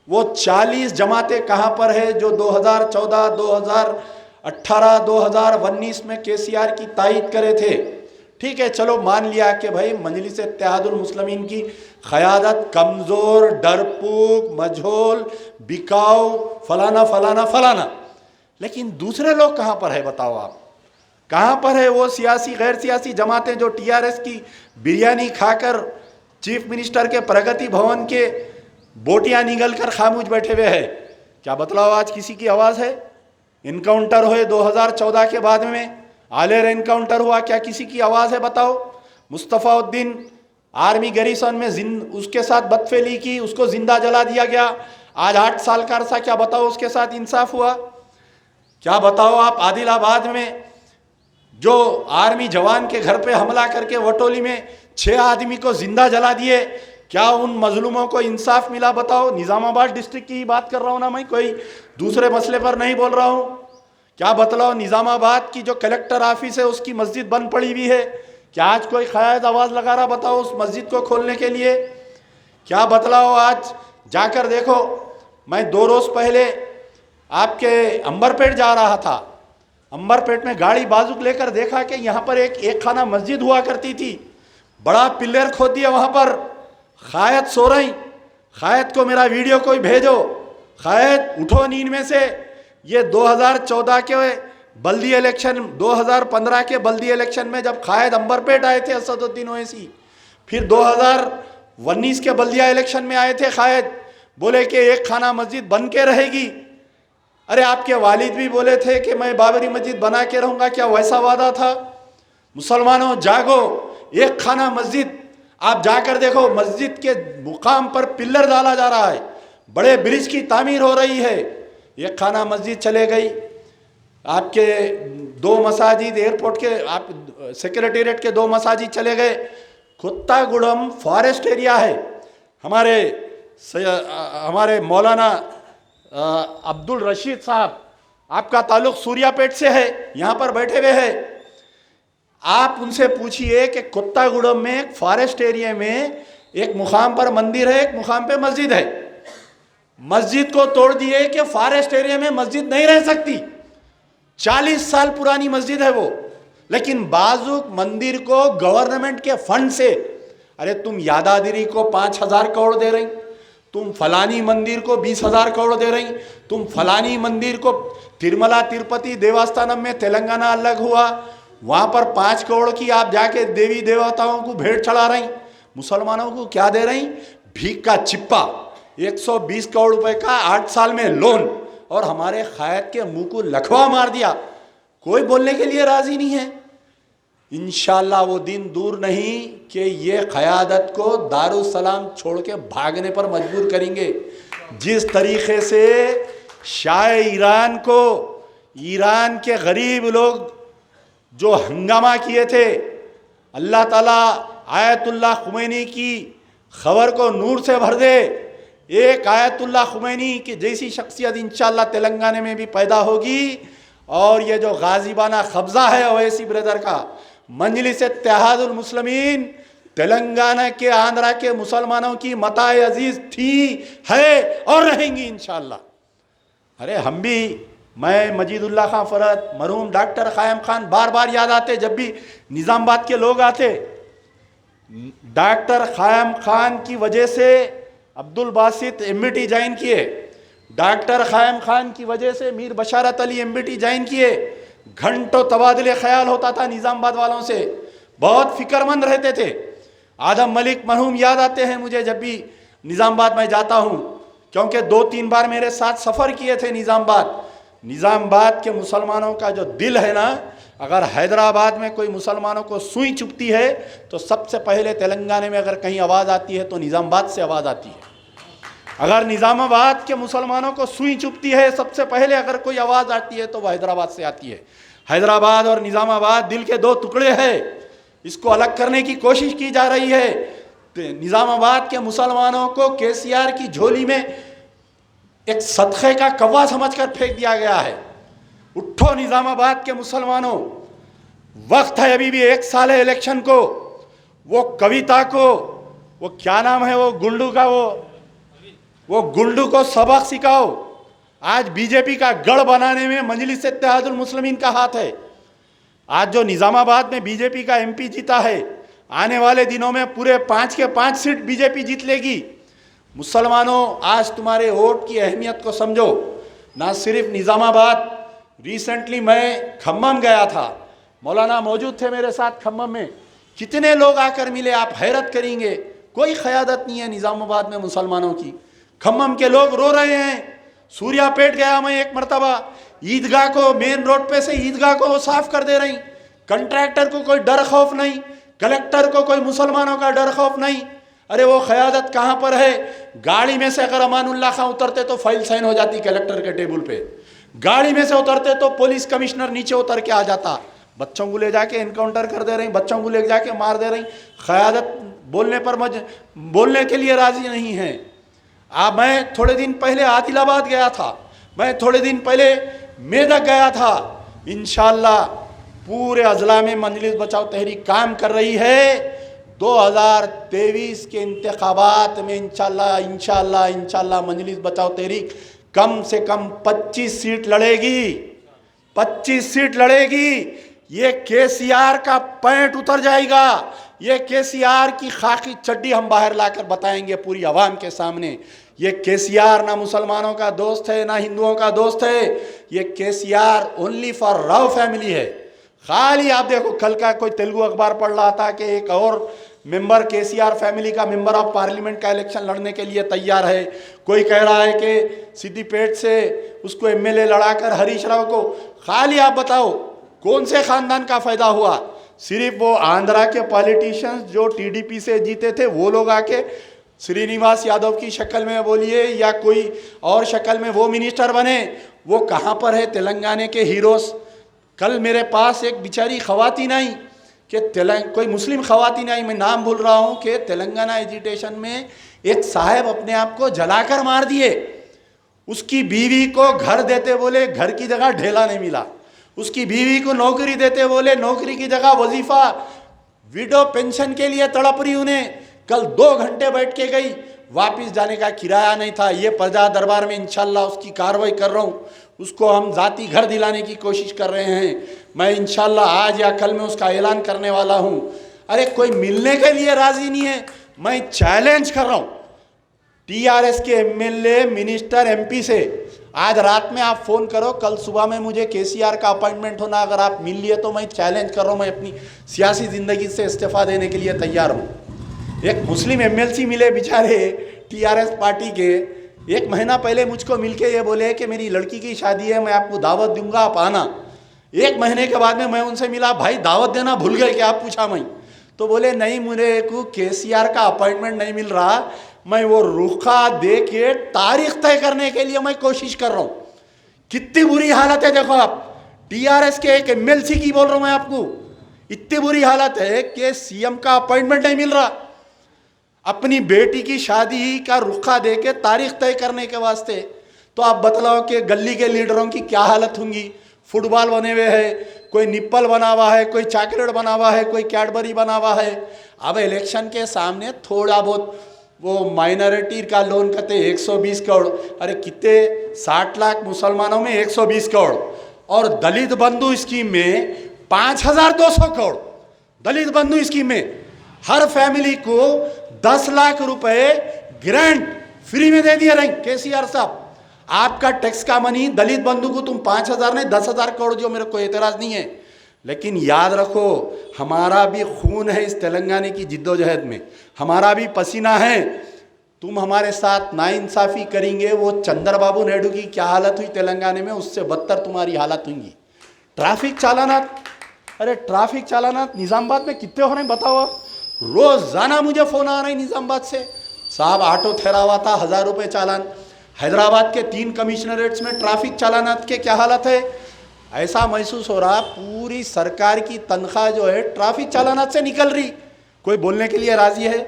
वो 40 जमातें कहाँ पर है जो 2014, 2018, 2019 में KCR की तायद करे थे? ठीक है, चलो मान लिया कि भाई मजलिस इत्तेहादुल मुस्लिमीन की क़यादत कमज़ोर, डरपूक, मजहूल, बिकाऊ, फलाना फलाना फलाना, लेकिन दूसरे लोग कहाँ पर है बताओ आप? कहाँ पर है वो सियासी गैर सियासी जमातें जो TRS की बिरयानी खाकर चीफ मिनिस्टर के प्रगति भवन के बोटियाँ निगल कर खामोश बैठे हुए हैं? क्या बतलाओ आज किसी की आवाज़ है? इनकाउंटर हुए 2014 के बाद में, आलेर इनकाउंटर हुआ, क्या किसी की आवाज़ है बताओ? मुस्तफ़ाउद्दीन आर्मी गैरिसन में उसके साथ बदफेली की, उसको जिंदा जला दिया गया। आज 8 साल का अरसा, क्या बताओ उसके साथ इंसाफ हुआ? क्या बताओ आप आदिलाबाद में जो आर्मी जवान के घर पे हमला करके वटोली में 6 आदमी को जिंदा जला दिए, क्या उन मजलूमों को इंसाफ मिला बताओ? निज़ामाबाद डिस्ट्रिक्ट की बात कर रहा हूँ ना, मैं कोई दूसरे मसले पर नहीं बोल रहा हूँ। क्या बतलाओ निज़ामाबाद की जो कलेक्टर ऑफिस है उसकी मस्जिद बंद पड़ी हुई है, क्या आज कोई क़याद आवाज़ लगा रहा बताओ उस मस्जिद को खोलने के लिए? क्या बतलाओ आज जाकर देखो। मैं 2 रोज़ पहले आपके अंबरपेट जा रहा था, अंबरपेट में गाड़ी बाजुक लेकर देखा कि यहाँ पर एक खाना मस्जिद हुआ करती थी, बड़ा पिलर खोद दिया वहाँ पर। क़ायद सो रही, क़ायद को मेरा वीडियो कोई भेजो, क़ायद उठो नींद में से। ये 2014 के बल्दी इलेक्शन, 2015 के बल्दी इलेक्शन में जब क़ायद अंबरपेट आए थे असदुद्दीन ओवैसी, फिर 2019 के बल्दिया इलेक्शन में आए थे क़ायद, बोले कि एक खाना मस्जिद बन के रहेगी। अरे आपके वालिद भी बोले थे कि मैं बाबरी मस्जिद बना के रहूँगा, क्या वैसा वादा था? मुसलमानों जागो, एक खाना मस्जिद आप जाकर देखो, मस्जिद के मुकाम पर पिलर डाला जा रहा है, बड़े ब्रिज की तामीर हो रही है। एक खाना मस्जिद चले गई, आपके 2 मसाजिद एयरपोर्ट के, आप सेक्रेटेरिएट के 2 मसाजिद चले गए। कुत्तागुड़म फॉरेस्ट एरिया है। हमारे मौलाना अब्दुल रशीद साहब, आपका ताल्लुक सूर्यापेट से है, यहाँ पर बैठे हुए हैं। आप उनसे पूछिए कि कुत्तागुड़म में एक फॉरेस्ट एरिया में एक मुकाम पर मंदिर है, एक मुकाम पे मस्जिद है। मस्जिद को तोड़ दिए कि फॉरेस्ट एरिया में मस्जिद नहीं रह सकती। 40 साल पुरानी मस्जिद है वो, लेकिन बाजुक मंदिर को गवर्नमेंट के फंड से, अरे तुम यादागिरी को 5,000 करोड़ दे रही, तुम फलानी मंदिर को 20,000 करोड़ दे रही, तुम फलानी मंदिर को तिरुमला तिरुपति देवस्थानम में तेलंगाना अलग हुआ, वहाँ पर 5 करोड़ की आप जाके देवी देवताओं को भेंट चढ़ा रही। मुसलमानों को क्या दे रही? भीख का चिप्पा, 120 करोड़ रुपए का 8 साल में लोन, और हमारे कायद के मुंह को लखवा मार दिया। कोई बोलने के लिए राजी नहीं है। इंशाल्लाह वो दिन दूर नहीं कि ये क़यादत को दारुस्सलाम छोड़ के भागने पर मजबूर करेंगे। जिस तरीके से शाह ईरान को, ईरान के गरीब लोग जो हंगामा किए थे, अल्लाह ताला आयतुल्लाह खुमैनी की खबर को नूर से भर दे। एक आयतुल्लाह खुमैनी की जैसी शख्सियत इंशाल्लाह तेलंगाना में भी पैदा होगी, और ये जो गाजिबाना कब्जा है ओवैसी ब्रदर का, मजलिस इत्तेहादुल मुस्लिमीन तेलंगाना के, आंध्रा के मुसलमानों की मताए अजीज थी, है और रहेंगी इंशाल्लाह। अरे हम भी, मैं मजीदुल्लाह खां फरद, मरहूम डॉक्टर क़ायम खान बार बार याद आते जब भी निज़ामाबाद के लोग आते। डॉक्टर क़ायम खान की वजह से अब्दुल बासित एमबीटी ज्वाइन किए, डॉक्टर क़ायम खान की वजह से मीर बशारत अली एमबीटी ज्वाइन किए। घंटों तबादले ख्याल होता था निज़ामाबाद वालों से, बहुत फिक्रमंद रहते थे। आदम मलिक मरहूम याद आते हैं मुझे जब भी निज़ामाबाद में जाता हूँ, क्योंकि 2-3 बार मेरे साथ सफ़र किए थे निज़ामाबाद। निज़ामाबाद के मुसलमानों का जो दिल है ना, अगर हैदराबाद में कोई मुसलमानों को सुई चुभती है तो सबसे पहले तेलंगाना में अगर कहीं आवाज़ आती है तो निज़ामाबाद से आवाज़ आती है। अगर निज़ामाबाद के मुसलमानों को सुई चुभती है, सबसे पहले अगर कोई आवाज़ आती है तो वह हैदराबाद से आती है। हैदराबाद और निज़ामाबाद दिल के 2 टुकड़े हैं, इसको अलग करने की कोशिश की जा रही है। निज़ामाबाद के मुसलमानों को केसीआर की झोली में एक सदक़े का कौवा समझकर फेंक दिया गया है। उठो निज़ामाबाद के मुसलमानों, वक्त है अभी भी, 1 साल है इलेक्शन को। वो कविता को, वो क्या नाम है वो गुंडू का, वो गुंडू को सबक सिखाओ। आज बीजेपी का गढ़ बनाने में मजलिस इत्तेहादुल मुस्लिमीन का हाथ है। आज जो निज़ामाबाद में बीजेपी का एमपी जीता है, आने वाले दिनों में पूरे 5 के 5 सीट बीजेपी जीत लेगी। मुसलमानों, आज तुम्हारे वोट की अहमियत को समझो। ना सिर्फ निज़ामाबाद, रिसेंटली मैं खम्मम गया था, मौलाना मौजूद थे मेरे साथ खम्मम में। कितने लोग आकर मिले, आप हैरत करेंगे। कोई क़यादत नहीं है निज़ामाबाद में मुसलमानों की। खम्मम के लोग रो रहे हैं। सूर्यापेट गया मैं एक मरतबा, ईदगाह को, मेन रोड पे से ईदगाह को वो साफ कर दे रही। कंट्रैक्टर को कोई डर खौफ नहीं, कलेक्टर को कोई मुसलमानों का डर खौफ नहीं। अरे वो क़यादत कहाँ पर है? गाड़ी में से अगर अमानुल्लाह खां उतरते तो फाइल साइन हो जाती कलेक्टर के टेबल पे। गाड़ी में से उतरते तो पुलिस कमिश्नर नीचे उतर के आ जाता। बच्चों को ले जाके इनकाउंटर कर दे रही, बच्चों को ले जाके मार दे रही। क़यादत बोलने पर बोलने के लिए राजी नहीं है। मैं थोड़े दिन पहले आदिलाबाद गया था, मैं थोड़े दिन पहले मेदक गया था। इंशाअल्लाह पूरे अजला में मजलिस बचाओ तहरीक काम कर रही है। 2023 के इंतखाबात में इंशाअल्लाह मजलिस बचाओ तहरीक कम से कम 25 सीट लड़ेगी, 25 सीट लड़ेगी। ये केसीआर का पैंट उतर जाएगा। ये केसीआर की खाकी चड्डी हम बाहर लाकर बताएंगे पूरी आवाम के सामने। ये केसीआर ना मुसलमानों का दोस्त है ना हिंदुओं का दोस्त है। ये KCR only for Rao family है। खाली आप देखो, कल का कोई तेलुगु अखबार पढ़ रहा था कि एक और मेंबर केसीआर फैमिली का मेंबर ऑफ पार्लियामेंट का इलेक्शन लड़ने के लिए तैयार है। कोई कह रहा है कि सिद्दीपेट से उसको एमएलए लड़ाकर हरीश राव को। खाली आप बताओ कौन से खानदान का फायदा हुआ? सिर्फ वो आंध्रा के पॉलिटिशियंस जो टीडीपी से जीते थे वो लोग आके श्रीनिवास यादव की शक्ल में बोलिए या कोई और शक्ल में वो मिनिस्टर बने। वो कहाँ पर है तेलंगाना के हीरोज? कल मेरे पास एक बेचारी खवातीन आई कि कोई मुस्लिम खवातीन आई, मैं नाम भूल रहा हूँ, कि तेलंगाना एजिटेशन में एक साहब अपने आप को जलाकर मार दिए। उसकी बीवी को घर देते बोले घर की जगह ढेला नहीं मिला, उसकी बीवी को नौकरी देते बोले नौकरी की जगह वजीफा, विडो पेंशन के लिए तड़प रही उन्हें। कल 2 घंटे बैठ के गई, वापस जाने का किराया नहीं था। ये प्रजा दरबार में इंशाल्लाह उसकी कार्रवाई कर रहा हूँ, उसको हम जाती घर दिलाने की कोशिश कर रहे हैं। मैं इंशाल्लाह आज या कल में उसका ऐलान करने वाला हूँ। अरे कोई मिलने के लिए राजी नहीं है। मैं चैलेंज कर रहा हूँ टीआरएस के एमएलए, मिनिस्टर, एमपी से, आज रात में आप फ़ोन करो, कल सुबह में मुझे केसीआर का अपॉइंटमेंट होना, अगर आप मिल लिए तो मैं चैलेंज कर रहा हूँ, मैं अपनी सियासी ज़िंदगी से इस्तीफ़ा देने के लिए तैयार हूँ। एक मुस्लिम एमएलसी मिले बेचारे टीआरएस पार्टी के, 1 महीना पहले मुझको मिलके ये बोले कि मेरी लड़की की शादी है, मैं आपको दावत दूंगा, आप आना। 1 महीने के बाद में मैं उनसे मिला, भाई दावत देना भूल गए क्या आप, पूछा मैं तो बोले नहीं, मुझे को केसीआर का अपॉइंटमेंट नहीं मिल रहा, मैं वो रुखा दे के तारीख तय करने के लिए मैं कोशिश कर रहा हूँ। कितनी बुरी हालत है देखो आप, टीआरएस के एक एमएलसी की बोल रहा हूँ मैं आपको, इतनी बुरी हालत है कि सीएम का अपॉइंटमेंट नहीं मिल रहा, अपनी बेटी की शादी का रुखा दे के तारीख तय करने के वास्ते। तो आप बतलाओ कि गली के लीडरों की क्या हालत होंगी। फुटबॉल बने हुए है, कोई निप्पल बना हुआ है, कोई चॉकलेट बना हुआ है, कोई कैडबरी बना हुआ है। अब इलेक्शन के सामने थोड़ा बहुत वो माइनॉरिटी का लोन कहते 120 करोड़, अरे कितने 60 लाख मुसलमानों में 120 करोड़, और दलित बंधु स्कीम में 5200 करोड़ दलित बंधु स्कीम में हर फैमिली को 10 लाख रुपए ग्रांट फ्री में दे दिए रहे केसीआर साहब। आपका टैक्स का मनी दलित बंधु को तुम 5000 नहीं 10,000 करोड़ जो, मेरे को एतराज नहीं है, लेकिन याद रखो हमारा भी खून है इस तेलंगाना की जिद्दोजहद में, हमारा भी पसीना है। तुम हमारे साथ नाइंसाफ़ी करेंगे, वो चंद्रबाबू नायडू की क्या हालत हुई तेलंगाना में, उससे बदतर तुम्हारी हालत होंगी। ट्रैफिक चालानात, अरे ट्रैफिक चालानात निज़ामाबाद में कितने हो रहे हैं बताओ आप। रोज़ाना मुझे फ़ोन आ रहा है निज़ामाबाद से, साहब ऑटो ठहरा हुआ था 1000 रुपये चालान। हैदराबाद के 3 कमिश्नरेट्स में ट्रैफिक चालानात के क्या हालत है। ऐसा महसूस हो रहा पूरी सरकार की तनख्वाह जो है ट्रैफिक चालानात से निकल रही, कोई बोलने के लिए राजी है।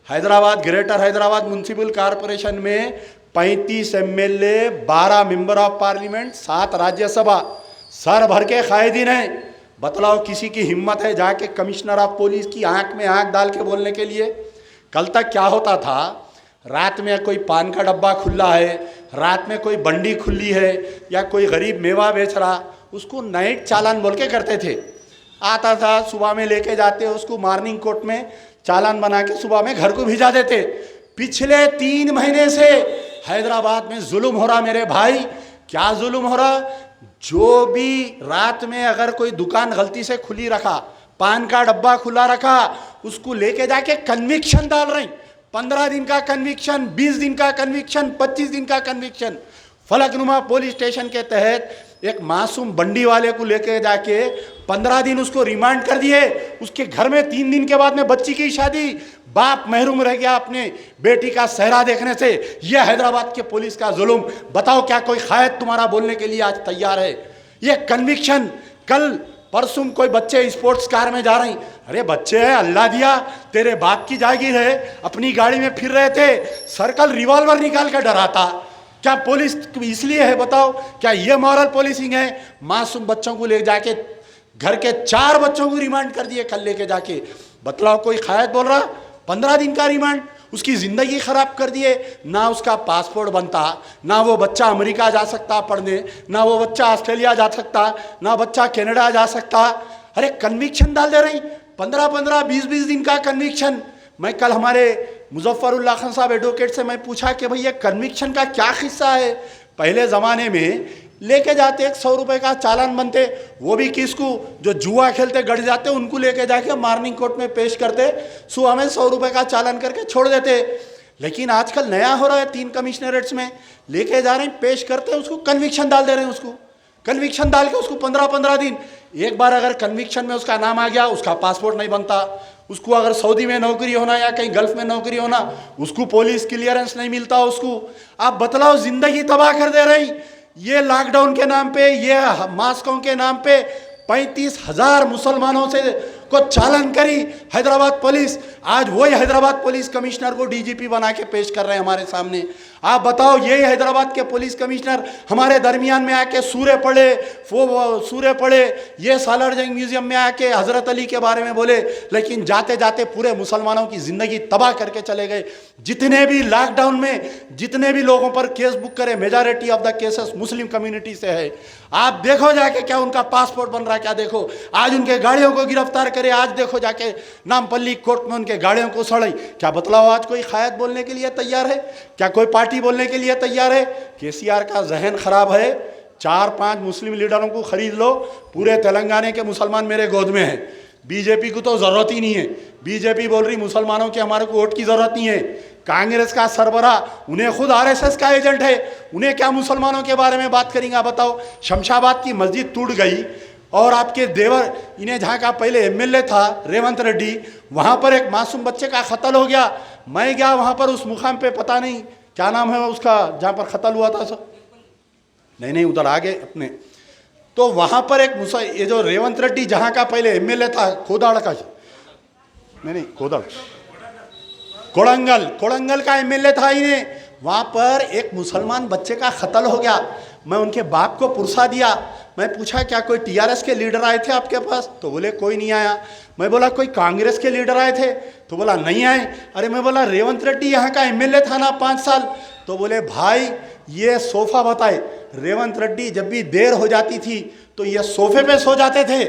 Hyderabad, greater Hyderabad municipal corporation में 35 MLA, 12 member of parliament, 7 Rajya Sabha, sir भर के कायदीन हैं। बतलाओ किसी की हिम्मत है जाके कमिश्नर ऑफ पुलिस की आंख में आंख डाल के बोलने के लिए। कल तक क्या होता था, रात में कोई पान का डब्बा खुला है, रात में कोई बंडी खुली है, या कोई गरीब मेवा बेच रहा, उसको नाइट चालान बोल के करते थे। आता था सुबह में लेके जाते, उसको मॉर्निंग कोर्ट में चालान बना के सुबह में घर को भिजा देते। पिछले 3 महीने से हैदराबाद में जुल्म हो रहा मेरे भाई। क्या जुल्म हो रहा, जो भी रात में अगर कोई दुकान गलती से खुली रखा, पान का डब्बा खुला रखा, उसको लेके जाके कन्विक्शन डाल रही। 15 दिन का कन्विक्शन, 20 दिन का कन्विक्शन, 25 दिन का कन्विक्शन। फलकनुमा पुलिस स्टेशन के तहत एक मासूम बंडी वाले को लेके जाके 15 दिन उसको रिमांड कर दिए। उसके घर में 3 दिन के बाद में बच्ची की शादी, बाप महरूम रह गया अपने बेटी का सेहरा देखने से। यह हैदराबाद के पुलिस का जुल्म। बताओ क्या कोई कायद तुम्हारा बोलने के लिए आज तैयार है। ये कन्विक्शन, कल परसों कोई बच्चे स्पोर्ट्स कार में जा रही, अरे बच्चे है अल्लाह दिया, तेरे बाप की जागीर है, अपनी गाड़ी में फिर रहे थे, सर्कल रिवॉल्वर निकाल कर डराता। क्या पुलिस इसलिए है बताओ, क्या ये मॉरल पुलिसिंग है। मासूम बच्चों को ले जाके घर के 4 बच्चों को रिमांड कर दिए कल लेके जाके। बतलाओ कोई कायद बोल रहा, 15 दिन का रिमांड, उसकी ज़िंदगी ख़राब कर दिए। ना उसका पासपोर्ट बनता, ना वो बच्चा अमेरिका जा सकता पढ़ने, ना वो बच्चा ऑस्ट्रेलिया जा सकता, ना बच्चा कनाडा जा सकता। अरे कन्विक्शन डाल दे रही, 15-15, 20-20 दिन का कन्विक्शन। मैं कल हमारे मुजफ्फरुल्लाह खान साहब एडवोकेट से मैं पूछा कि भैया कन्विक्शन का क्या किस्सा है। पहले ज़माने में लेके जाते 100 रुपये का चालान बनते, वो भी किसको, जो जुआ खेलते गड़ जाते उनको लेके जाके मॉर्निंग कोर्ट में पेश करते, सुबह में 100 रुपये का चालान करके छोड़ देते। लेकिन आजकल नया हो रहा है, 3 कमिश्नरेट्स में लेके जा रहे हैं, पेश करते हैं, उसको कन्विक्शन डाल दे रहे हैं। उसको कन्विक्शन डाल के उसको 15-15 दिन, एक बार अगर कन्विक्शन में उसका नाम आ गया, उसका पासपोर्ट नहीं बनता। उसको अगर सऊदी में नौकरी होना या कहीं गल्फ में नौकरी होना, उसको पुलिस क्लियरेंस नहीं मिलता उसको। आप बतलाओ, जिंदगी तबाह कर दे रही। ये लॉकडाउन के नाम पे, ये मास्कों के नाम पे 35,000 मुसलमानों से को चालान करी हैदराबाद पुलिस। आज वही हैदराबाद पुलिस कमिश्नर को डीजीपी बना के पेश कर रहे हैं हमारे सामने। आप बताओ, यही हैदराबाद के पुलिस कमिश्नर हमारे दरमियान में आके सूरे पढ़े, ये सालार जंग म्यूजियम में आके हज़रत अली के बारे में बोले, लेकिन जाते जाते पूरे मुसलमानों की ज़िंदगी तबाह करके चले गए। जितने भी लॉकडाउन में जितने भी लोगों पर केस बुक करे, majority of the cases Muslim community से है। आप देखो जाके क्या उनका पासपोर्ट बन रहा है, क्या देखो आज उनके गाड़ियों को गिरफ्तार करे, आज देखो जाके नामपल्ली कोर्ट में उनके गाड़ियों को सड़े। क्या बतलाओ, आज कोई क़यादत बोलने के लिए तैयार है? क्या कोई पार्टी बोलने के लिए तैयार है? केसीआर का जहन खराब है। 4-5 मुस्लिम लीडरों को खरीद लो, पूरे तेलंगाना के मुसलमान मेरे गोद में हैं। बीजेपी को तो ज़रूरत ही नहीं है। बीजेपी बोल रही मुसलमानों के हमारे को वोट की ज़रूरत नहीं है। कांग्रेस का सरबरा, उन्हें खुद आरएसएस का एजेंट है, उन्हें क्या मुसलमानों के बारे में बात करेंगे? आप बताओ, शमशाबाद की मस्जिद टूट गई और आपके देवर, इन्हें जहाँ का पहले एमएलए था रेवंत रेड्डी, वहाँ पर एक मासूम बच्चे का कत्ल हो गया। मैं गया वहाँ पर उस मुकाम पे, पता नहीं क्या नाम है उसका, जहाँ पर कत्ल हुआ था सब, नहीं उधर आगे अपने, तो वहाँ पर एक ये जो रेवंत रेड्डी जहाँ का पहले एमएलए था, कोदाड़ का, नहीं कोड़ंगल का एमएलए था, इन्हें वहाँ पर एक मुसलमान बच्चे का कत्ल हो गया। मैं उनके बाप को पुरसा दिया, मैं पूछा क्या कोई टीआरएस के लीडर आए थे आपके पास? तो बोले कोई नहीं आया। मैं बोला कोई कांग्रेस के लीडर आए थे? तो बोला नहीं आए। अरे मैं बोला रेवंत रेड्डी यहाँ का एमएलए था ना 5 साल? तो बोले भाई ये सोफा बताए, रेवंत रेड्डी जब भी देर हो जाती थी तो ये सोफे पे सो जाते थे।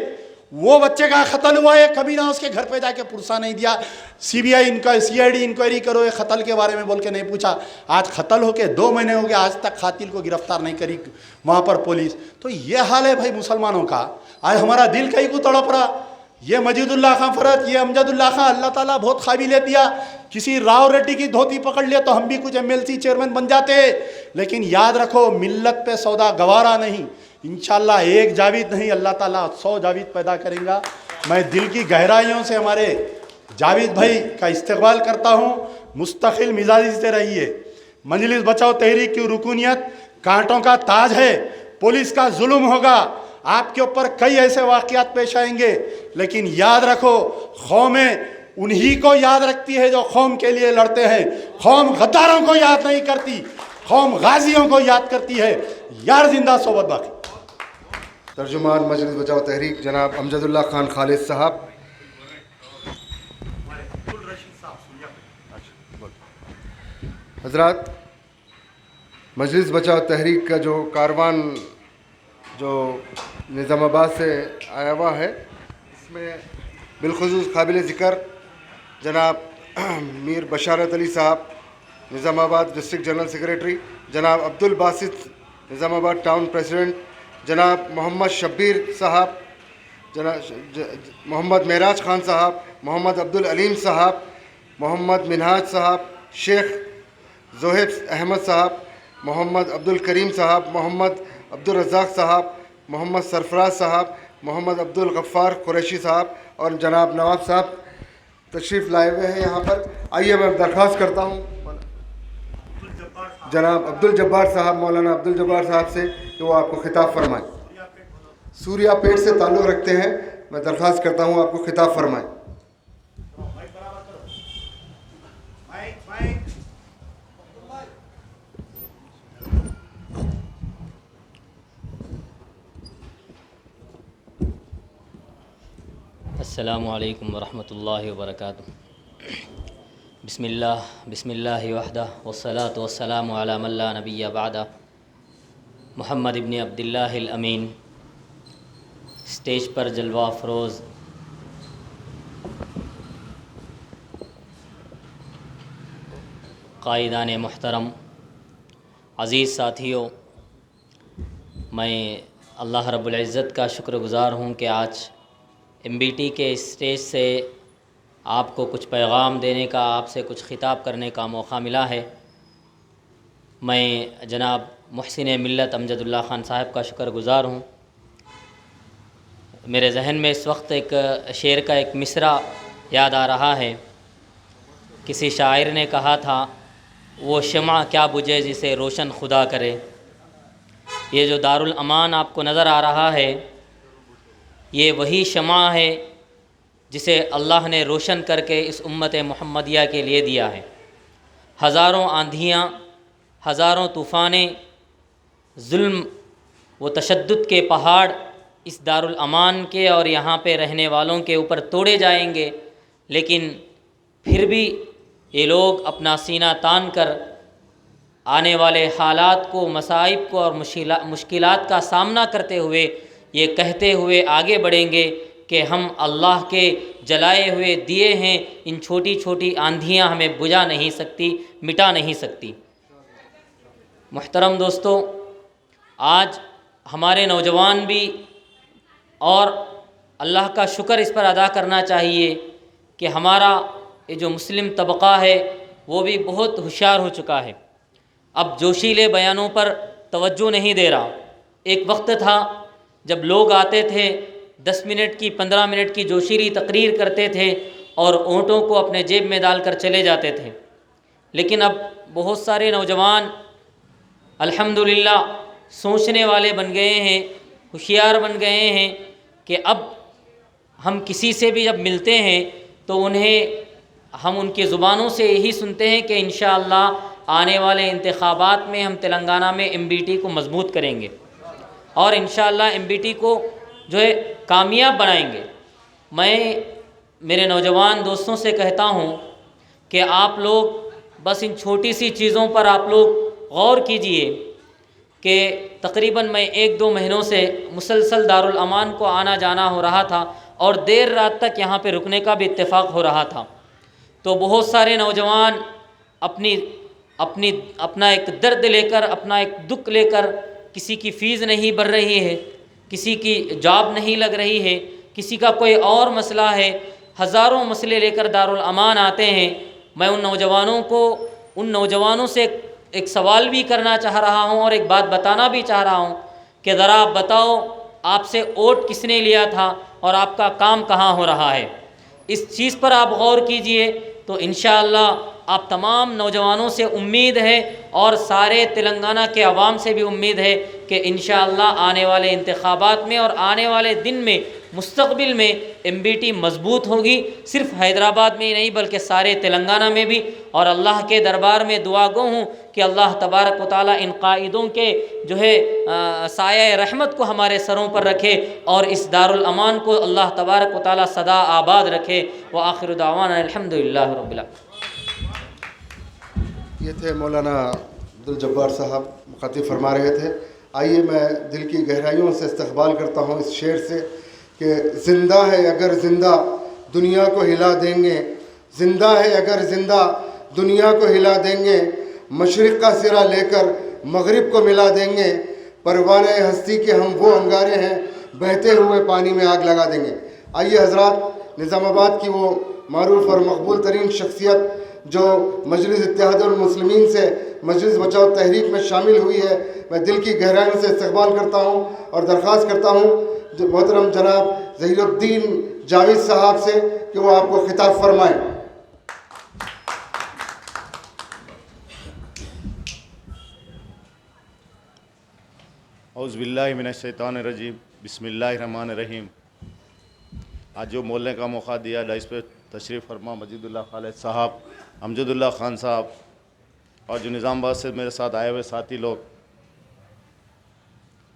वो बच्चे का कत्ल हुआ है, कभी ना उसके घर पे जाके पुरसा नहीं दिया। सीआईडी इंक्वायरी करो ये कत्ल के बारे में बोल के नहीं पूछा। आज कत्ल होके 2 महीने हो गए, आज तक कातिल को गिरफ्तार नहीं करी वहाँ पर पुलिस। तो ये हाल है भाई मुसलमानों का। आज हमारा दिल कहीं को तड़प रहा। ये मजीदुल्लाह खां फरत, ये अमजदुल्लाह खां, अल्लाह ताला बहुत काबिलियत दिया। किसी राव रेड्डी की धोती पकड़ लिया तो हम भी कुछ एमएलसी चेयरमैन बन जाते। लेकिन याद रखो, मिल्लत पे सौदा गवारा नहीं। इंशाल्लाह एक जावेद नहीं, अल्लाह ताला 100 जावेद पैदा करेगा। मैं दिल की गहराइयों से हमारे जावेद भाई का इस्तकबाल करता हूँ। मुस्तकिल मिजाजी से रहिए। मजलिस बचाओ तहरीक की रुकूनियत कांटों का ताज है। पुलिस का जुल्म होगा, आपके ऊपर कई ऐसे वाक़यात पेश आएंगे, लेकिन याद रखो, कौमें उन्हीं को याद रखती है जो कौम के लिए लड़ते हैं। कौम गद्दारों को याद नहीं करती, कौम गाजियों को याद करती है। यार जिंदा सोबत बाकी। तर्जुमान मजलिस बचाओ तहरीक जनाब अमजदुल्लाह खान खालिद साहब। हजरात, मजलिस बचाओ तहरीक का जो कारवान जो निज़ामाबाद से आया हुआ है, इसमें बिलखुसूस काबिल ज़िक्र जनाब मीर बशारत अली साहब, निज़ामाबाद डिस्ट्रिक्ट जनरल सेक्रेटरी, जनाब अब्दुल बासित निज़ामाबाद टाउन प्रेसिडेंट, जनाब मोहम्मद शब्बीर साहब, जनाब मोहम्मद मेराज खान साहब, मोहम्मद अब्दुल अलीम साहब, मोहम्मद मिनहाज साहब, शेख जोहेब अहमद साहब, मोहम्मद अब्दुल करीम साहब, मोहम्मद अब्दुल रज़ाक साहब, मोहम्मद सरफराज साहब, मोहम्मद अब्दुल गफ़्फ़ार कुरैशी साहब और जनाब नवाब साहब तशरीफ़ लाए हुए हैं यहाँ पर। आइए मैं दरख्वास्त करता हूँ जनाब अब्दुल जब्बार साहब, मौलाना अब्दुल जब्बार साहब से कि वो आपको खिताब फरमाएँ। सूर्या पेट से ताल्लुक़ रखते हैं, मैं दरख्वास्त करता हूँ आपको खिताब फरमाएँ। अस्सलामु अलैकुम वरहमतुल्लाहि वबरकातुहू। बिस्मिल्लाह बिस्मिल्लाहि वहदा वस्सलातु वस्सलामु अला मन ला नबिय्य बअदा मोहम्मद इब्न अब्दुल्लाहिल अमीन। स्टेज पर जलवा अफरोज़ क़ाइदान मुहतरम, अज़ीज़ साथियों, मैं अल्लाह रब्बुल इज़्ज़त का शुक्रगुज़ार हूँ कि आज MBT के स्टेज से आपको कुछ पैगाम देने का, आपसे कुछ ख़िताब करने का मौका मिला है। मैं जनाब मुहसिन मिल्लत अमजदुल्लाह खान साहब का शुक्रगुज़ार हूँ। मेरे जहन में इस वक्त एक शेर का एक मिसरा याद आ रहा है। किसी शायर ने कहा था, वो शमा क्या बुझे जिसे रोशन खुदा करे। ये जो दारुल अमान आपको नज़र आ रहा है, ये वही शमा है जिसे अल्लाह ने रोशन करके इस उम्मत मुहम्मदिया के लिए दिया है। हज़ारों आंधियाँ, हज़ारों तूफ़ानें, जुल्म व तशद्दुद के पहाड़ इस दारुल अमान के और यहाँ पे रहने वालों के ऊपर तोड़े जाएंगे, लेकिन फिर भी ये लोग अपना सीना तान कर आने वाले हालात को, मसाइब को और मुश्किलात का सामना करते हुए ये कहते हुए आगे बढ़ेंगे कि हम अल्लाह के जलाए हुए दिए हैं, इन छोटी छोटी आंधियाँ हमें बुझा नहीं सकती, मिटा नहीं सकती। मुहतरम दोस्तों, आज हमारे नौजवान भी, और अल्लाह का शुक्र इस पर अदा करना चाहिए कि हमारा ये जो मुस्लिम तबक़ा है वो भी बहुत होशियार हो चुका है। अब जोशीले बयानों पर तवज्जो नहीं दे रहा। एक वक्त था जब लोग आते थे 10 मिनट की, 15 मिनट की जोशीली तकरीर करते थे और ऊँटों को अपने जेब में डालकर चले जाते थे, लेकिन अब बहुत सारे नौजवान अल्हम्दुलिल्लाह सोचने वाले बन गए हैं, होशियार बन गए हैं कि अब हम किसी से भी जब मिलते हैं तो हम उनकी ज़ुबानों से यही सुनते हैं कि इंशाअल्लाह आने वाले इंतखाबात में हम तेलंगाना में MBT को मजबूत करेंगे और इंशाअल्लाह MBT को जो है कामयाब बनाएंगे। मैं मेरे नौजवान दोस्तों से कहता हूँ कि आप लोग बस इन छोटी सी चीज़ों पर आप लोग गौर कीजिए कि तकरीबन मैं 1-2 महीनों से मुसलसल दारुल अमान को आना जाना हो रहा था और देर रात तक यहाँ पे रुकने का भी इत्तेफाक हो रहा था। तो बहुत सारे नौजवान अपना एक दर्द लेकर, अपना एक दुख लेकर, किसी की फ़ीस नहीं भर रही है, किसी की जॉब नहीं लग रही है, किसी का कोई और मसला है, हज़ारों मसले लेकर दारुल अमान आते हैं। मैं उन नौजवानों से एक सवाल भी करना चाह रहा हूँ और एक बात बताना भी चाह रहा हूँ कि ज़रा आप बताओ, आपसे वोट किसने लिया था और आपका काम कहाँ हो रहा है। इस चीज़ पर आप गौर कीजिए तो इंशाअल्लाह आप तमाम नौजवानों से उम्मीद है और सारे तेलंगाना के अवाम से भी उम्मीद है कि इंशाअल्लाह आने वाले इंतखाबात में और आने वाले दिन में, मुस्तक़बिल में MBT मज़बूत होगी। सिर्फ़ हैदराबाद में ही नहीं बल्कि सारे तेलंगाना में भी। और अल्लाह के दरबार में दुआ गो हूँ कि अल्लाह तबारक व तआला इन कायदों के जो है साया रहमत को हमारे सरों पर रखे और इस दारुल अमान को अल्लाह तबारक व तआला सदा आबाद रखे। व आखिर दावाना अल्हम्दुलिल्लाह रब्बिल आलमीन। ये थे मौलाना अब्दुल जब्बार साहब, मुखातिब फरमा रहे थे। आइए मैं दिल की गहराइयों से इस्तक़बाल करता हूँ इस शेर से कि ज़िंदा है अगर ज़िंदा दुनिया को हिला देंगे, ज़िंदा है अगर ज़िंदा दुनिया को हिला देंगे, मशरिक़ का सिरा लेकर मगरिब को मिला देंगे, परवाने हस्ती के हम वो अंगारे हैं, बहते हुए पानी में आग लगा देंगे। आइए हज़रात, निज़ामाबाद की वो मारूफ़ और मकबूल तरीन शख्सियत जो मजलिस इत्तेहादुल मुस्लिमीन से मजलिस बचाओ तहरीक में शामिल हुई है, मैं दिल की गहराइयों से इस्तक़बाल करता हूँ और दरख्वास्त करता हूँ मोहतरम जनाब ज़हीरुद्दीन जावेद साहब से कि वो आपको खिताब फरमाएँ। औज़ु बिल्लाहि मिनश शैतानिर रजीम, बिस्मिल्लाहिर रहमानिर रहीम। आज जो बोलने का मौका दिया डाइस पे तशरीफ़ फरमा मजीदुल्लाह खालिद साहब, अमजदुल्लाह ख़ान साहब और जो निज़ामाबाद से मेरे साथ आए हुए साथी लोग,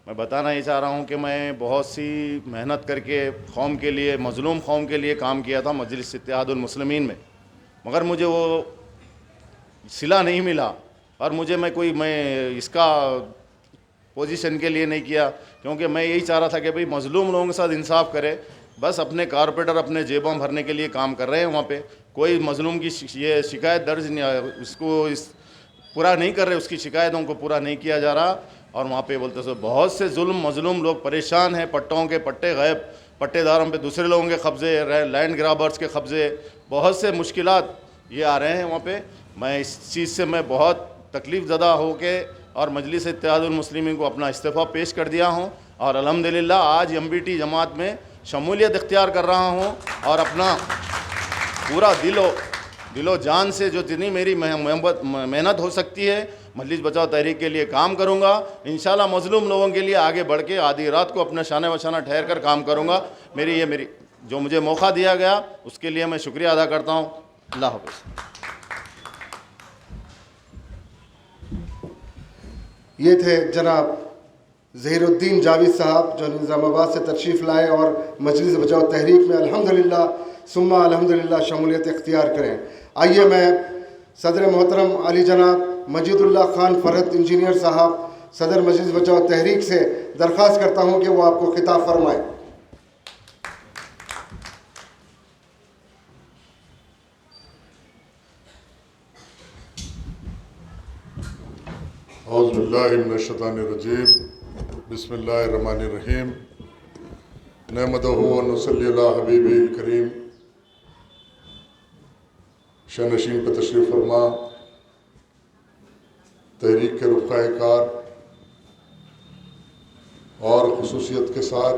मैं बताना ही चाह रहा हूँ कि मैं बहुत सी मेहनत करके कौम के लिए, मज़लूम कौम के लिए काम किया था मजलिस इत्तेहादुल मुस्लिमीन में, मगर मुझे वो सिला नहीं मिला और मैं इसका पोजीशन के लिए नहीं किया, क्योंकि मैं यही चाह रहा था कि भाई मज़लूम लोगों के साथ इंसाफ करे। बस अपने कारपोरेटर अपने जेबों भरने के लिए काम कर रहे हैं। वहाँ पे कोई मज़लूम की ये शिकायत दर्ज नहीं, पूरा नहीं कर रहे, उसकी शिकायतों को पूरा नहीं किया जा रहा। और वहाँ पे बोलते सो बहुत से जुल्म मज़लूम लोग परेशान हैं, पट्टों के पट्टे गायब, पट्टेदारों पे दूसरे लोगों के कब्ज़े, लैंड ग्राबर्स के कब्ज़े, बहुत से मुश्किलात ये आ रहे हैं वहाँ पे। मैं इस चीज़ से मैं बहुत तकलीफ़ ज़दा हो के और मजलिस इत्तेहादुल मुस्लिमीन को अपना इस्तीफ़ा पेश कर दिया हूँ और अल्हम्दुलिल्लाह आज MBT जमात में शमूलियत इख्तियार कर रहा हूँ और अपना पूरा दिलो जान से जो जितनी मेरी मेहनत हो सकती है मजलिस बचाओ तहरीक के लिए काम करूँगा। इंशाल्लाह मजलूम लोगों के लिए आगे बढ़ के आधी रात को अपना शान बशाना ठहर कर काम करूँगा। मेरी जो मुझे मौका दिया गया उसके लिए मैं शुक्रिया अदा करता हूँ। अल्लाह हाफ़िज़। ये थे जनाब ज़हीरुद्दीन जावेद साहब जो निज़ामाबाद से तशरीफ़ लाए और मजलिस बचाओ तहरीक में अल्हम्दुलिल्लाह सुम्मा अल्हम्दुलिल्लाह शमूलियत इख्तियार करें। आइए मैं सदर मोहतरम अली जनाब मजीदुल्लाह खान फ़रहत इंजीनियर साहब सदर मजलिस बचाओ तहरीक से दरख्वास्त करता हूँ कि वो आपको खिताब फरमाएँ। औज़ुबिल्लाहिमिनश्शैतानिर्रजीम बिस्मिल्लाहिर्रहमानिर्रहीम नहमदुहु व नुसल्ली अला हबीबिल करीम। शनशीन पर तशरीफ़ फरमा तहरीक के रुफ़ाए कार और खुसूसियत के साथ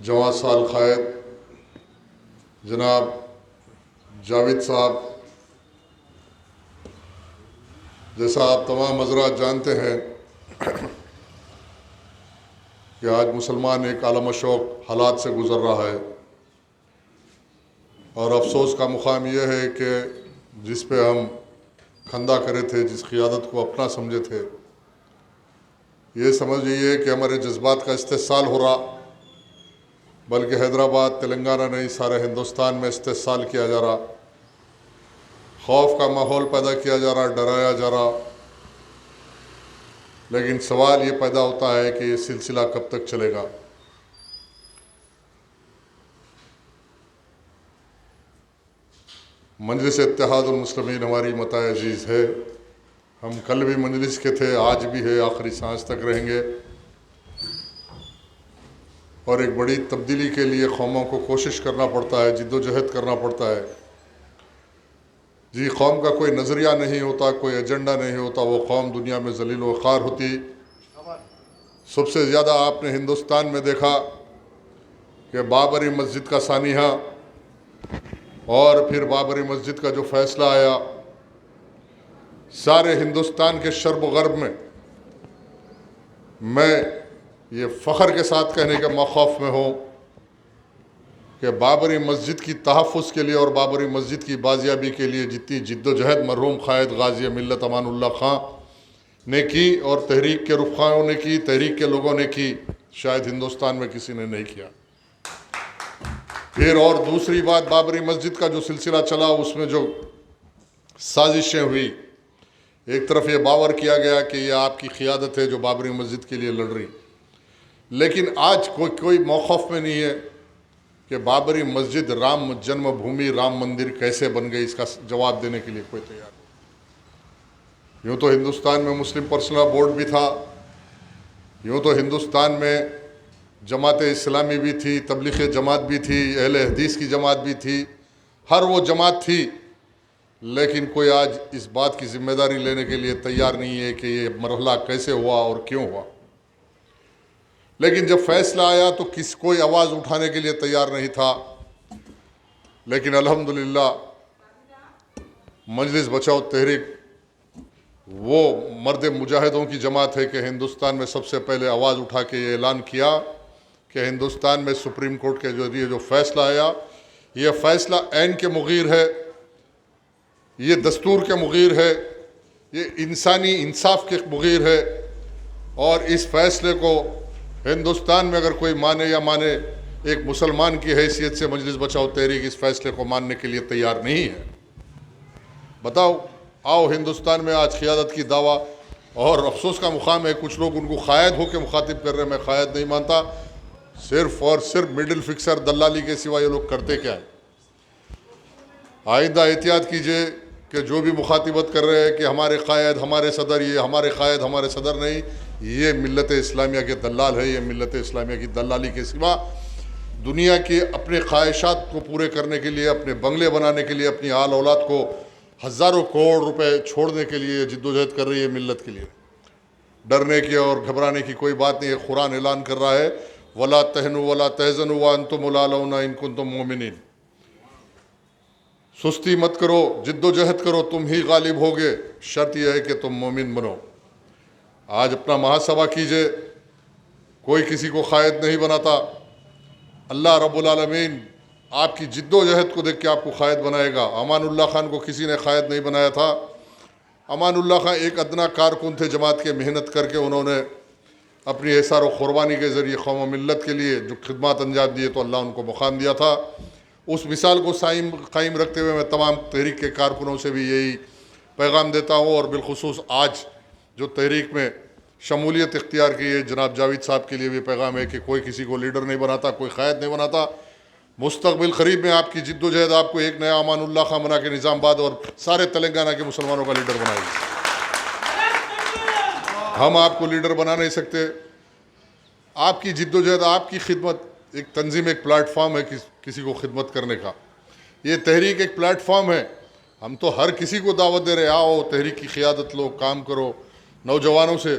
जवान साल क़ायद जनाब जावेद साहब, जैसा आप तमाम हज़रात जानते हैं कि आज मुसलमान एक आलम शौक़ हालात से गुज़र रहा है और अफसोस का मुकाम यह है कि जिस पे हम खंदा करे थे, जिस क़ियादत को अपना समझे थे, ये समझ लीजिए कि हमारे जज्बात का इस्तेहसाल हो रहा, बल्कि हैदराबाद तेलंगाना नहीं सारे हिंदुस्तान में इस्तेहसाल किया जा रहा, खौफ का माहौल पैदा किया जा रहा, डराया जा रहा। लेकिन सवाल ये पैदा होता है कि ये सिलसिला कब तक चलेगा। मजलिस इत्तेहादुल मुस्लिमीन हमारी मताए अजीज़ है। हम कल भी मजलिस के थे, आज भी है, आखिरी सांस तक रहेंगे और एक बड़ी तब्दीली के लिए कौमों को कोशिश करना पड़ता है, जिद्दोजहद करना पड़ता है। जी, कौम का कोई नज़रिया नहीं होता, कोई एजेंडा नहीं होता, वो कौम दुनिया में ज़लील व ख़ार होती। सबसे ज़्यादा आपने हिंदुस्तान में देखा कि बाबरी मस्जिद का सानिया और फिर बाबरी मस्जिद का जो फ़ैसला आया, सारे हिंदुस्तान के शर्ब गर्ब में मैं ये फ़ख्र के साथ कहने के मौक़िफ़ में हूँ कि बाबरी मस्जिद की तहफ़्फ़ुज़ के लिए और बाबरी मस्जिद की बाजियाबी के लिए जितनी जिद्दोजहद मरहूम क़ायद गाज़ी मिल्लत अमानुल्लाह खां ने की और तहरीक के रुफ़ाओं ने की, तहरीक के लोगों ने की, शायद हिंदुस्तान में किसी ने नहीं किया। फिर और दूसरी बात, बाबरी मस्जिद का जो सिलसिला चला उसमें जो साजिशें हुई, एक तरफ ये बावर किया गया कि ये आपकी क़ियादत है जो बाबरी मस्जिद के लिए लड़ रही, लेकिन आज कोई मौक़िफ़ में नहीं है कि बाबरी मस्जिद राम जन्मभूमि राम मंदिर कैसे बन गई, इसका जवाब देने के लिए कोई तैयार नहीं। यूँ तो हिंदुस्तान में मुस्लिम पर्सनल बोर्ड भी था, यूँ तो हिंदुस्तान में जमात इस्लामी भी थी, तबलीग जमात भी थी, अहले हदीस की जमात भी थी, हर वो जमात थी, लेकिन कोई आज इस बात की ज़िम्मेदारी लेने के लिए तैयार नहीं है कि ये मरहला कैसे हुआ और क्यों हुआ। लेकिन जब फैसला आया तो कोई आवाज़ उठाने के लिए तैयार नहीं था। लेकिन अल्हम्दुलिल्लाह मजलिस बचाओ तहरीक वो मर्द मुजाहिदों की जमात है कि हिंदुस्तान में सबसे पहले आवाज़ उठा के ये ऐलान किया कि हिंदुस्तान में सुप्रीम कोर्ट के जरिए जो फ़ैसला आया, ये फ़ैसला ऐन के मुग़ीर है, ये दस्तूर के मुग़ीर है, ये इंसानी इंसाफ के मुग़ीर है। और इस फ़ैसले को हिंदुस्तान में अगर कोई माने या माने, एक मुसलमान की हैसियत से मजलिस बचाओ तहरीक इस फ़ैसले को मानने के लिए तैयार नहीं है। बताओ, आओ हिंदुस्तान में आज क़ियादत की दावा, और अफसोस का मुकाम है कुछ लोग उनको क़ायद होकर मुखातिब कर रहे हैं। मैं क़ायद नहीं मानता, सिर्फ़ और सिर्फ मिडिल फिक्सर दलाली के सिवा ये लोग करते क्या है। आइंदा एहतियात कीजिए कि जो भी मुखातिबत कर रहे हैं कि हमारे क़ायद हमारे सदर, ये हमारे क़ायद हमारे सदर नहीं, ये मिल्लत इस्लामिया के दलाल है। ये मिल्लत इस्लामिया की दलाली के सिवा दुनिया के अपने ख्वाहिशात को पूरे करने के लिए, अपने बंगले बनाने के लिए, अपनी आल औलाद को हज़ारों करोड़ रुपए छोड़ने के लिए जिद्दोजहद कर रही है मिल्लत के लिए। डरने की और घबराने की कोई बात नहीं है। कुरान ऐलान कर रहा है, वला तहनु वला तहज़नु व अंतुमुल आलौना इन कुंतुम मोमिनीन। सुस्ती मत करो, जिद्दोजहद करो, तुम ही गालिब होगे, शर्त यह है कि तुम मोमिन बनो। आज अपना महासभा कीजिए, कोई किसी को कायद नहीं बनाता। अल्लाह रब्बुल आलमीन आपकी जिद्दोजहद को देख के आपको कायद बनाएगा। अमानुल्लाह खान को किसी ने कायद नहीं बनाया था। अमानुल्लाह खान एक अदना कारकुन थे जमात के, मेहनत करके उन्होंने अपनी एसार और क़ुरबानी के ज़रिए कौम मिल्लत के लिए जो खिदमत अंजाम दिए तो अल्लाह उनको मुक़ाम दिया था। उस मिसाल को कायम रखते हुए मैं तमाम तहरीक के कारकुनों से भी यही पैगाम देता हूँ, और बिलखुसूस आज जो तहरीक में शमूलियत इख्तियार की है जनाब जावेद साहब के लिए भी पैगाम है कि कोई किसी को लीडर नहीं बनाता, कोई क़ायद नहीं बनाता। मुस्तक़बिल करीब में आपकी जिद्दोजहद आपको एक नया अमानुल्लाह खान बना के निज़ामाबाद और सारे तेलंगाना के मुसलमानों का लीडर बनाएगी। हम आपको लीडर बना नहीं सकते। आपकी जिद्दोजहद, आपकी खिदमत, एक तंजीम, एक प्लेटफॉर्म है किसी को खिदमत करने का। ये तहरीक एक प्लेटफॉर्म है। हम तो हर किसी को दावत दे रहे, आओ तहरीक की क़ियादत लो, काम करो। नौजवानों से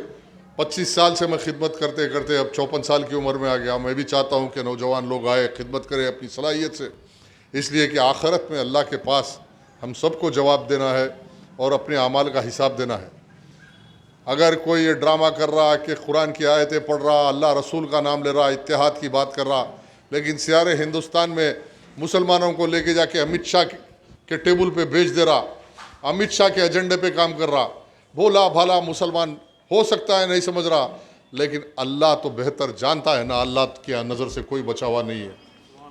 25 साल से मैं खिदमत करते करते अब 54 साल की उम्र में आ गया। मैं भी चाहता हूँ कि नौजवान लोग आए, खिदमत करें अपनी सलाहियत से, इसलिए कि आखिरत में अल्लाह के पास हम सबको जवाब देना है और अपने अमाल का हिसाब देना है। अगर कोई ये ड्रामा कर रहा कि कुरान की आयतें पढ़ रहा, अल्लाह रसूल का नाम ले रहा, इत्तेहाद की बात कर रहा, लेकिन सारे हिंदुस्तान में मुसलमानों को लेके जाके अमित शाह के टेबल पे भेज दे रहा, अमित शाह के एजेंडे पे काम कर रहा, भोला भाला मुसलमान हो सकता है नहीं समझ रहा, लेकिन अल्लाह तो बेहतर जानता है ना। अल्लाह की नज़र से कोई बचावा नहीं है,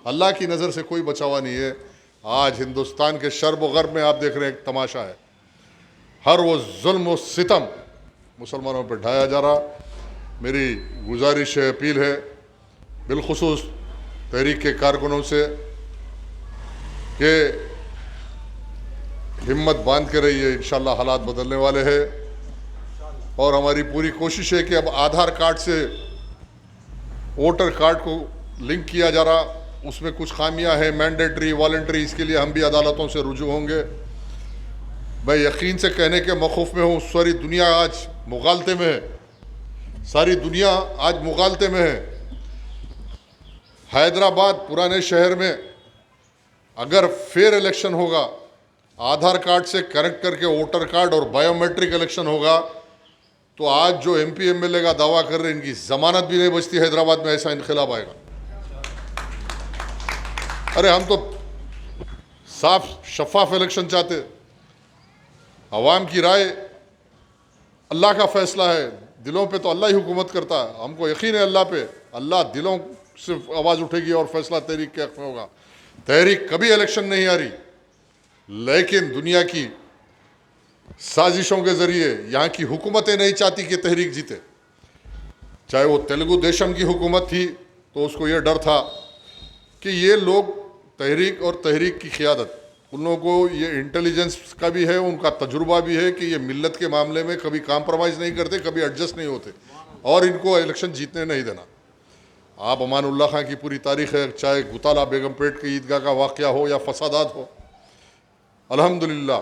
अल्लाह की नज़र से कोई बचावा नहीं है। आज हिंदुस्तान के शर्ब व गर्ब में आप देख रहे हैं एक तमाशा है, हर वो जुल्म व सितम मुसलमानों पर ढाया जा रहा। मेरी गुजारिश है, अपील है बिलखुसूस तहरीक के कारकुनों से कि हिम्मत बांध के रहिए, इंशाअल्लाह हालात बदलने वाले हैं। और हमारी पूरी कोशिश है कि अब आधार कार्ड से वोटर कार्ड को लिंक किया जा रहा, उसमें कुछ खामियां हैं, मैंडेटरी वॉलंटरी, इसके लिए हम भी अदालतों से रुजू होंगे। मैं यकीन से कहने के मौक़ूफ़ में हूँ, सारी दुनिया आज मुगालते में है, सारी दुनिया आज मुगालते में है। हैदराबाद पुराने शहर में अगर फेयर इलेक्शन होगा, आधार कार्ड से कनेक्ट करके वोटर कार्ड और बायोमेट्रिक इलेक्शन होगा, तो आज जो MP MLA का दावा कर रहे हैं इनकी जमानत भी नहीं बचती। हैदराबाद में ऐसा इनकलाब आएगा। अरे हम तो साफ शफाफ इलेक्शन चाहते। अवाम की राय अल्लाह का फैसला है, दिलों पे तो अल्लाह ही हुकूमत करता है। हमको यकीन है अल्लाह पे, अल्लाह दिलों से आवाज़ उठेगी और फैसला तहरीक के हक़ में होगा। तहरीक कभी इलेक्शन नहीं आ रही, लेकिन दुनिया की साजिशों के ज़रिए यहाँ की हुकूमतें नहीं चाहती कि तहरीक जीते। चाहे वो तेलुगु देशम की हुकूमत थी तो उसको ये डर था कि ये लोग तहरीक और तहरीक की क़ियादत, उन लोगों को ये इंटेलिजेंस का भी है, उनका तजुर्बा भी है कि ये मिल्लत के मामले में कभी कॉम्प्रोमाइज़ नहीं करते, कभी एडजस्ट नहीं होते, और इनको इलेक्शन जीतने नहीं देना। आप अमानुल्लाह खान की पूरी तारीख़ है, चाहे गुताला बेगमपेट की ईदगाह का वाक़या हो या फसादात हो, अल्हम्दुलिल्लाह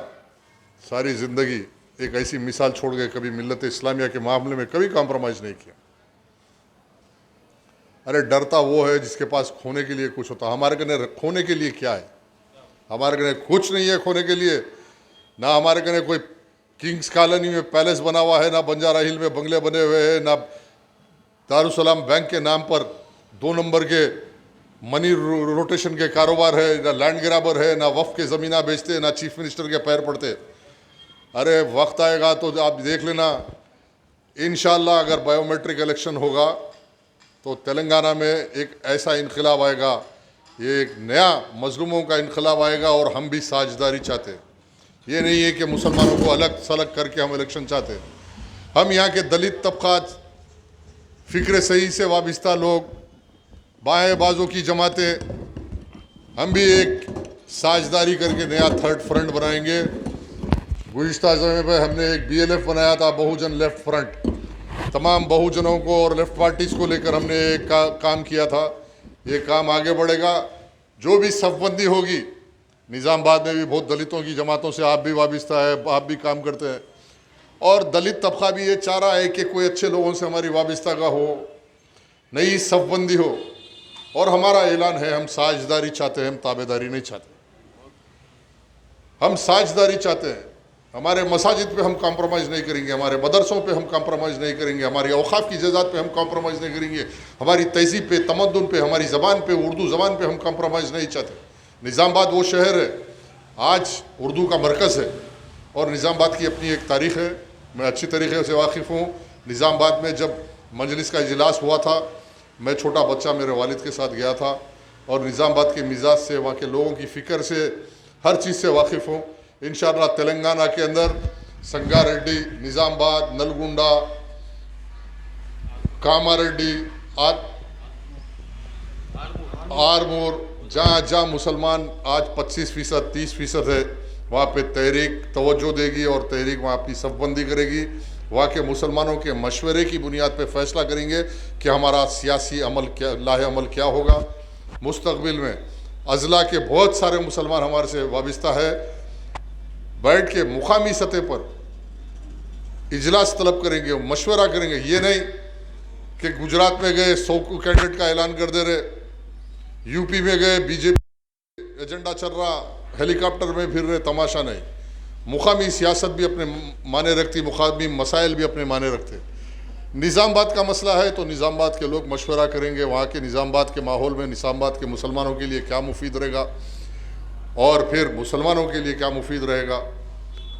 सारी ज़िंदगी एक ऐसी मिसाल छोड़ गए, कभी मिल्लत इस्लामिया के मामले में कभी कॉम्प्रोमाइज़ नहीं किया। अरे डरता वो है जिसके पास खोने के लिए कुछ होता। हमारे कने खोने के लिए क्या है? हमारे कने कुछ नहीं है खोने के लिए। ना हमारे कने कोई किंग्स कॉलोनी में पैलेस बना हुआ है, ना बंजारा हिल में बंगले बने हुए हैं, ना दारुसलाम बैंक के नाम पर 2 नंबर के मनी रोटेशन के कारोबार है, ना लैंड ग्रैबर है, ना वफ़ के ज़मीना बेचते, ना चीफ मिनिस्टर के पैर पड़ते। अरे वक्त आएगा तो आप देख लेना, इंशाअल्लाह अगर बायोमेट्रिक इलेक्शन होगा तो तेलंगाना में एक ऐसा इनकलाब आएगा, ये एक नया मजलूमों का इनकलाब आएगा। और हम भी साझेदारी चाहते हैं, ये नहीं है कि मुसलमानों को अलग सलग करके हम इलेक्शन चाहते हैं। हम यहाँ के दलित तबक़ात, फ़िक्र सही से वाबस्ता लोग, बाएँ बाजू की जमातें, हम भी एक साझेदारी करके नया थर्ड फ्रंट बनाएंगे। गुज़िश्ता समय पर हमने एक BLF बनाया था, बहुजन लेफ्ट फ्रंट। तमाम बहुजनों को और लेफ्ट पार्टीज़ को लेकर हमने एक काम किया था। ये काम आगे बढ़ेगा। जो भी सफ़बंदी होगी, निज़ामाबाद में भी बहुत दलितों की जमातों से आप भी वाबस्ता है, आप भी काम करते हैं, और दलित तबका भी ये चाह रहा है कि कोई अच्छे लोगों से हमारी वाबस्ता का हो, नई सफ़बंदी हो। और हमारा ऐलान है, हम साझेदारी चाहते हैं, हम ताबेदारी नहीं चाहते। हम साझेदारी चाहते हैं। हमारे मसाजिद पे हम कॉम्प्रोमाइज़ नहीं करेंगे, हमारे मदरसों पे हम कॉम्प्रोमाइज़ नहीं करेंगे, हमारी औकाफ की जायदाद पे हम कॉम्प्रोमाइज़ नहीं करेंगे, हमारी तहज़ीब पे, तमद्दुन पे, हमारी ज़बान पे, उर्दू ज़बान पे हम कॉम्प्रोमाइज़ नहीं चाहते। निज़ामाबाद वो शहर है, आज उर्दू का मरकज़ है और निज़ामाबाद की अपनी एक तारीख़ है। मैं अच्छी तरीके से वाकिफ़ हूँ। निज़ामाबाद में जब मजलिस का इजलास हुआ था, मैं छोटा बच्चा मेरे वालिद के साथ गया था और निज़ामाबाद के मिजाज से, वहाँ के लोगों की फ़िक्र से, हर चीज़ से वाकिफ़ हूँ। इंशाअल्लाह तेलंगाना के अंदर संगारेड्डी, निज़ामाबाद, नलगुंडा, कामारेड्डी, आरमूर, जहाँ जहाँ मुसलमान आज 25%, 30% है, वहाँ पे तहरीक तवज्जो देगी और तहरीक वहाँ अपनी सफ़बंदी करेगी। वहाँ के मुसलमानों के मशवरे की बुनियाद पे फ़ैसला करेंगे कि हमारा सियासी अमल क्या, लाहे अमल क्या होगा मुस्तक़बिल में। अज़ला के बहुत सारे मुसलमान हमारे से वाबस्ता है। बैठ के मुकामी सतह पर इजलास तलब करेंगे, मशवरा करेंगे। ये नहीं कि गुजरात में गए 100 कैंडिडेट का ऐलान कर दे रहे, यूपी में गए बीजेपी एजेंडा चल रहा, हेलीकॉप्टर में फिर रहे, तमाशा नहीं। मुकामी सियासत भी अपने माने रखती, मुकामी मसाइल भी अपने माने रखते। निज़ामाबाद का मसला है तो निज़ामाबाद के लोग मशवरा करेंगे, वहाँ के निज़ामाबाद के माहौल में निज़ामाबाद के मुसलमानों के लिए क्या मुफीद रहेगा और फिर मुसलमानों के लिए क्या मुफीद रहेगा।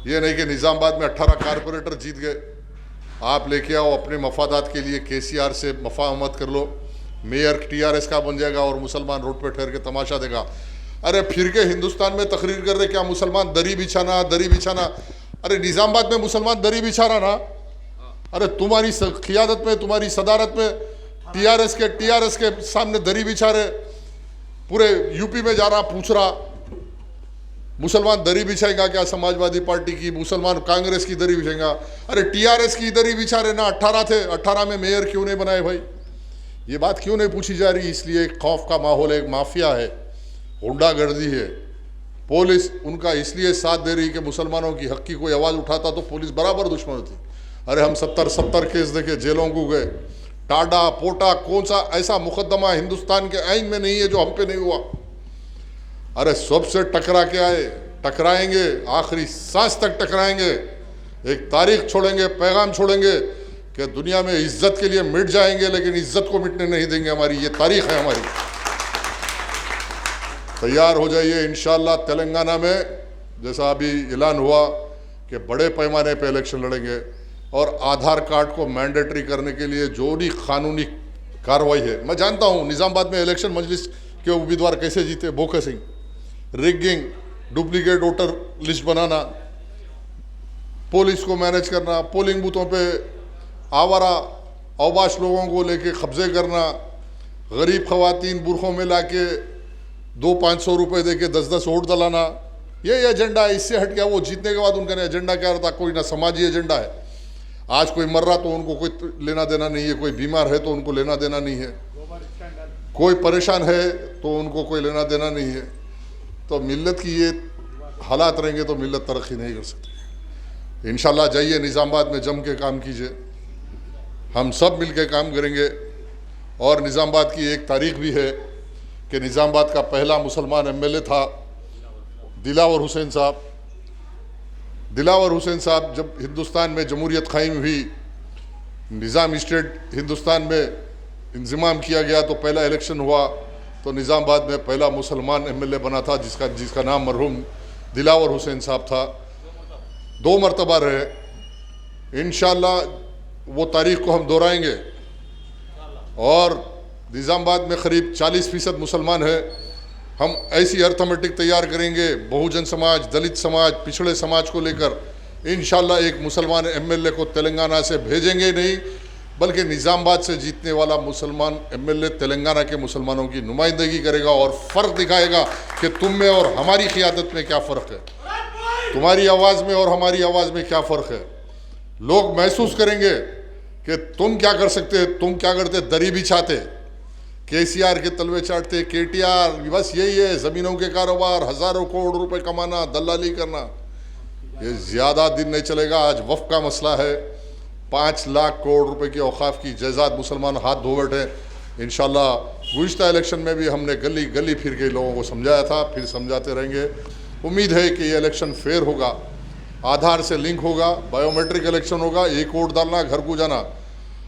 ये नहीं कि निज़ामाबाद में 18 कारपोरेटर जीत गए, आप लेके आओ अपने मफादात के लिए, KCR से मफाहमत कर लो, मेयर TRS का बन जाएगा और मुसलमान रोड पे ठहर के तमाशा देगा। अरे फिर के हिंदुस्तान में तकरीर कर रहे क्या मुसलमान दरी बिछाना, दरी बिछाना। अरे निज़ामाबाद में मुसलमान दरी बिछा रहा ना। अरे तुम्हारी क़ियादत में, तुम्हारी सदारत में TRS के सामने दरी बिछा रहे। पूरे यूपी में जा रहा, पूछ रहा मुसलमान दरी बिछाएगा क्या समाजवादी पार्टी की, मुसलमान कांग्रेस की दरी बिछाएगा। अरे TRS की दरी बिछा रहे ना। 18 थे, 18 में मेयर क्यों नहीं बनाए भाई? ये बात क्यों नहीं पूछी जा रही? इसलिए एक खौफ का माहौल है, एक माफिया है, गुंडागर्दी है। पुलिस उनका इसलिए साथ दे रही कि मुसलमानों की हक की कोई आवाज़ उठाता तो पुलिस बराबर दुश्मन होती। अरे हम 70 केस देखे, जेलों को गए, टाडा पोटा, कौन सा ऐसा मुकदमा हिंदुस्तान के आइन में नहीं है जो हम पे नहीं हुआ। अरे सबसे टकरा के आए, टकराएंगे, आखिरी सांस तक टकराएंगे। एक तारीख छोड़ेंगे, पैगाम छोड़ेंगे कि दुनिया में इज्जत के लिए मिट जाएंगे लेकिन इज्जत को मिटने नहीं देंगे। हमारी ये तारीख है हमारी। तैयार हो जाइए। इंशाअल्लाह तेलंगाना में जैसा अभी ऐलान हुआ कि बड़े पैमाने पे इलेक्शन लड़ेंगे और आधार कार्ड को मैंडेटरी करने के लिए जो भी कानूनी कार्रवाई है। मैं जानता हूँ निज़ामाबाद में इलेक्शन मजलिस के उम्मीदवार कैसे जीते, Bhokhe Singh, rigging, duplicate voter list बनाना, पुलिस को मैनेज करना, पोलिंग बूथों पे आवारा अवबाश लोगों को लेके कब्जे करना, गरीब खवातीन बुरखों में लाके 200-500 रुपये दे के 10-10 वोट दलाना, ये एजेंडा है। इससे हट गया। वो जीतने के बाद उनका एजेंडा क्या रहता? कोई ना समाजी एजेंडा है। आज कोई मर रहा तो उनको कोई लेना देना नहीं है, कोई बीमार है तो उनको लेना देना नहीं है, कोई परेशान है तो उनको कोई लेना देना नहीं है। तो मिल्लत की ये हालात रहेंगे तो मिल्लत तरक्की नहीं कर सकती। इंशाअल्लाह जाइए निज़ामाबाद में जम के काम कीजिए, हम सब मिल के काम करेंगे। और निज़ामाबाद की एक तारीख भी है कि निज़ामाबाद का पहला मुसलमान MLA था दिलावर हुसैन साहब। दिलावर हुसैन साहब जब हिंदुस्तान में जमहूरियत कायम हुई, निज़ाम स्टेट हिंदुस्तान में इंज़माम किया गया तो पहला इलेक्शन हुआ तो निज़ामाबाद में पहला मुसलमान MLA बना था जिसका नाम मरहूम दिलावर हुसैन साहब था। 2 मरतबा रहे। इंशाअल्लाह वो तारीख़ को हम दोहराएंगे। और निज़ामाबाद में क़रीब 40% मुसलमान है। हम ऐसी अर्थमेटिक तैयार करेंगे बहुजन समाज, दलित समाज, पिछड़े समाज को लेकर। इंशाअल्लाह एक मुसलमान MLA को तेलंगाना से भेजेंगे नहीं बल्कि निज़ामाबाद से जीतने वाला मुसलमान MLA तेलंगाना के मुसलमानों की नुमाइंदगी करेगा और फ़र्क दिखाएगा कि तुम में और हमारी क़ियादत में क्या फ़र्क है, तुम्हारी आवाज़ में और हमारी आवाज़ में क्या फ़र्क है। लोग महसूस करेंगे कि तुम क्या कर सकते, तुम क्या करते, दरी बिछाते, KCR के तलवे चाटते, KTR, बस यही है, ज़मीनों के कारोबार, हज़ारों करोड़ रुपए कमाना, दलाली करना। ये ज़्यादा दिन नहीं चलेगा। आज वफ़ का मसला है, 5 लाख करोड़ रुपए की औकाफ की जायदाद मुसलमान हाथ धो बैठे। इंशाअल्लाह गुज़िश्ता इलेक्शन में भी हमने गली गली फिर के लोगों को समझाया था, फिर समझाते रहेंगे। उम्मीद है कि ये इलेक्शन फेयर होगा, आधार से लिंक होगा, बायोमेट्रिक इलेक्शन होगा, एक वोट डालना, घर को जाना।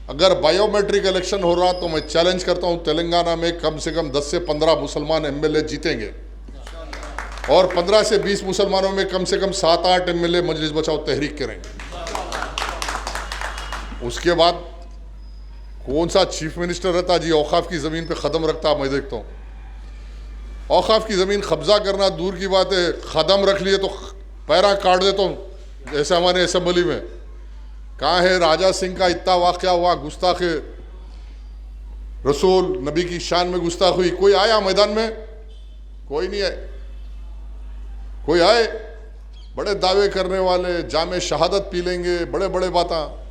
अगर बायोमेट्रिक इलेक्शन हो रहा तो मैं चैलेंज करता हूँ तेलंगाना में कम से कम 10 से 15 मुसलमान एमएलए जीतेंगे और 15 से 20 मुसलमानों में कम से कम 7-8 एमएलए मजलिस बचाओ तहरीक करेंगे। उसके बाद कौन सा चीफ मिनिस्टर रहता जी औकाफ की ज़मीन पे ख़दम रखता, मैं देखता हूँ। औकाफ की ज़मीन कब्जा करना दूर की बात है, ख़दम रख लिए तो पैरा काट देता हूँ, जैसे हमारे असेंबली में। कहाँ है राजा सिंह का इतना वाक़या हुआ, गुस्ताख रसूल नबी की शान में गुस्ताख हुई, कोई आया मैदान में? कोई नहीं आए। कोई आए बड़े दावे करने वाले, जामे शहादत पी लेंगे, बड़े बड़े बातें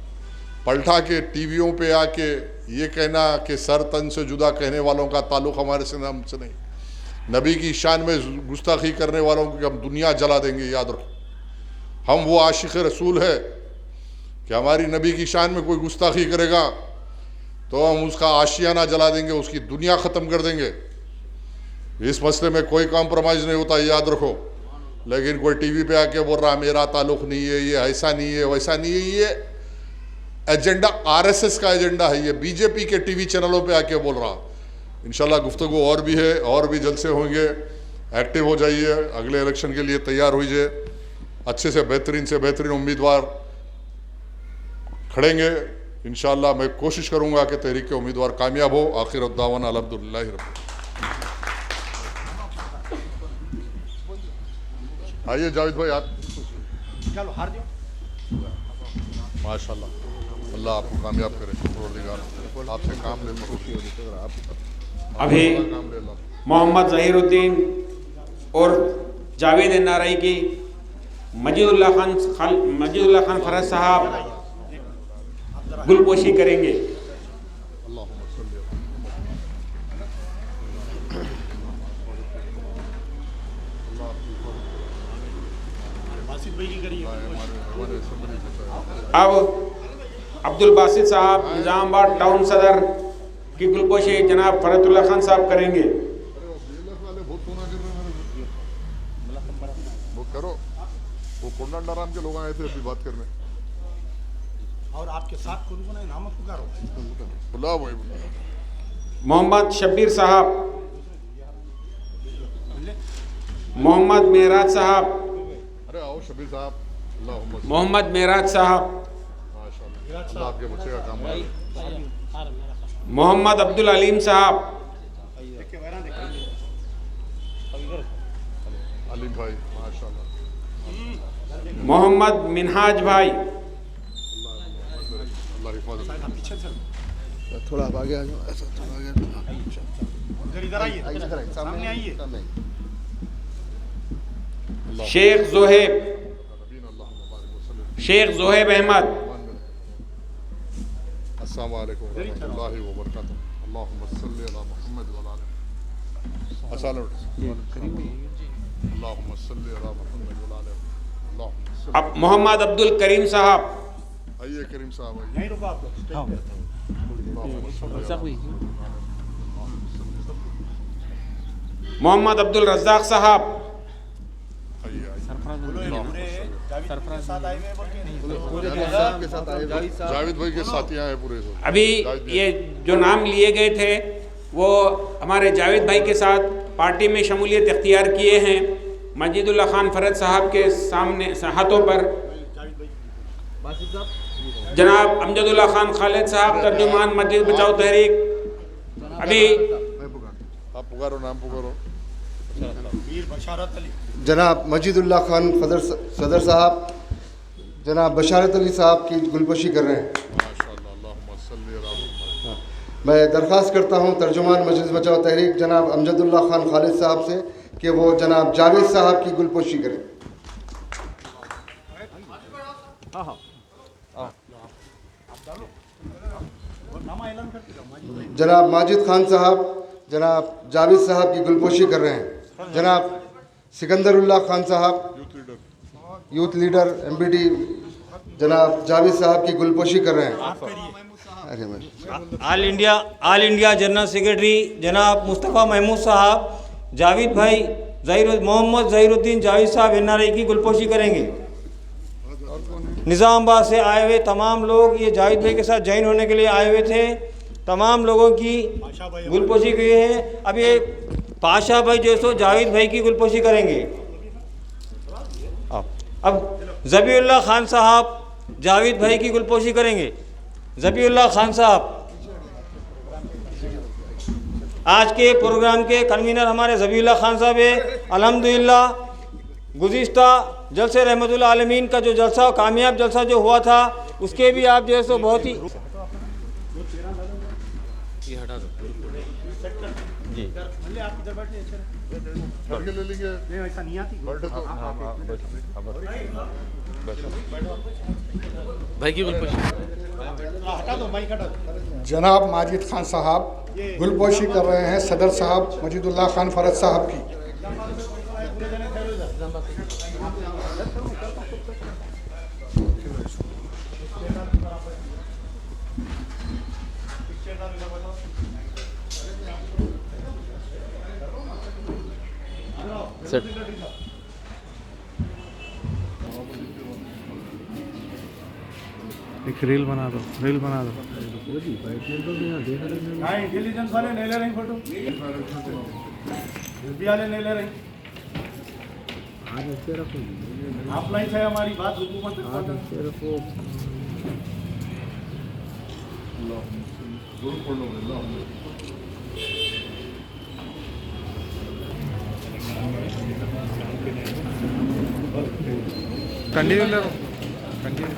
पलटा के टीवियों पे आके ये कहना कि सर तन से जुदा कहने वालों का ताल्लुक़ हमारे से हमसे नहीं, नबी की शान में गुस्ताखी करने वालों की हम दुनिया जला देंगे। याद रखो, हम वो आशिक़ रसूल है कि हमारी नबी की शान में कोई गुस्ताखी करेगा तो हम उसका आशियाना जला देंगे, उसकी दुनिया ख़त्म कर देंगे। इस मसले में कोई कॉम्प्रोमाइज़ नहीं होता, याद रखो। लेकिन कोई टीवी पे आके बोल रहा मेरा ताल्लुक़ नहीं है, ये ऐसा नहीं है, वैसा नहीं है, ये एजेंडा आरएसएस का एजेंडा है, ये बीजेपी के टीवी चैनलों पे आके बोल रहा। इंशाल्लाह गुफ्तगू और भी है, और भी जलसे होंगे। एक्टिव हो जाइए, अगले इलेक्शन के लिए तैयार होइए, अच्छे से बेहतरीन उम्मीदवार खड़ेंगे। इंशाल्लाह मैं कोशिश करूँगा कि तहरीक के उम्मीदवार कामयाब हो। आखिर दावाना अल्हम्दुलिल्लाह रब्बिल। आइए जावेद भाई, आप चलो हार जाओ। माशाल्लाह, अल्लाह आपको कामयाब करे। आपसे काम ले अभी मोहम्मद ज़हीरुद्दीन और जावेद एनआरआई की मजीदुल्लाह खान फरज साहब गुलपोशी करेंगे। अब अब्दुल बासित साहब निज़ामाबाद टाउन सदर की गुलपोशी जनाब फरतुल्लाह खान साहब करेंगे। वो करो, वो कोंडाराम के लोग आए थे अभी बात करने, और आपके साथ कौन है नाम पुकारो, बुलाओ भाई बुलाओ। मोहम्मद शब्बीर साहब, मोहम्मद मेराज साहब, अरे आओ शब्बीर साहब, मोहम्मद मेराज साहब, माशाल्लाह अल्लाह आपके बच्चे का काम करे। मोहम्मद अब्दुल अलीम साहब, अलीम भाई माशाल्लाह, मोहम्मद मिनहाज भाई, अल्लाह हिफाजत। थोड़ा आप आगे आ जाओ, ऐसा थोड़ा आगे इधर आइए, सामने आइए। शेख जोहेब, शेख जोहेब अहमद, अस्सलाम वालेकुम रहमतुल्लाहि व बरकातहू। अल्लाहुम्मा सल्लि अला मुहम्मद व अला अल्लाहुम्मा सल्लि अला मुहम्मद व अला अब मोहम्मद अब्दुल करीम साहब, आइए करीम साहब आइए। नहीं रुको आप लोग। मोहम्मद अब्दुल रज़्ज़ाक साहब, जावेद भाई के साथी आए पूरे। अभी ये जो नाम लिए गए थे वो हमारे जावेद भाई के साथ पार्टी में शमूलियत इख्तियार किए हैं। मजीदुल्लाह खान फरज साहब के सामने हाथों पर जनाब अमजदुल्लाह खान खालिद साहब तर्जुमान मस्जिद बचाओ तहरीक। अभी आप पुकारो, नाम पुकारो। जनाब मजीदुल्लाह खान सदर साहब, जनाब बशारत अली साहब की गुलपोशी कर रहे हैं। माशाल्लाह, अल्लाहुम्मा सल्लि अला मुहम्मद। मैं दरख्वास्त करता हूँ तर्जुमान मजलिस बचाओ तहरीक जनाब अमजदुल्लाह खान खालिद साहब से कि वो जनाब जावेद साहब की गुलपोशी करें। जनाब माजिद खान साहब जनाब जावेद साहब की गुलपोशी कर रहे हैं। जनाब सिकंदरुल्लाह खान साहब यूथ लीडर एमपीटी जनाब जावेद साहब की गुलपोशी कर रहे हैं। अरे ऑल इंडिया जनरल सेक्रेटरी जनाब मुस्तफ़ा महमूद साहब, जावेद भाई मोहम्मद ज़हीरुद्दीन जावेद साहब NRI की गुलपोशी करेंगे। निज़ामाबाद से आए हुए तमाम लोग ये जावेद भाई के साथ ज्वाइन होने के लिए आए हुए थे, तमाम लोगों की गुलपोशी की है। अब ये पाशा भाई जो सो जावेद भाई की गुलपोशी करेंगे। अब ज़बीउल्लाह खान साहब जावेद भाई की गुलपोशी करेंगे। ज़बीउल्लाह खान साहब, आज के प्रोग्राम के कन्वीनर हमारे ज़बीउल्लाह खान साहब है। अल्हम्दुलिल्लाह गुज़िश्ता जलसे रहमतुल आलमीन का जो जलसा, कामयाब जलसा जो हुआ था, उसके भी आप जो है सो बहुत ही जी जनाब माजिद खान साहब गुलपोशी कर रहे हैं सदर साहब मजीदुल्लाह खान फरद साहब की। एक रील बना दो, रील बना दो। इंटेलिजेंस वाले नहीं ले रहे फोटो, वाले नहीं ले रहे। ऑफलाइन है हमारी बात हुकूमत कंटिन्यू ले लो, कंटिन्यू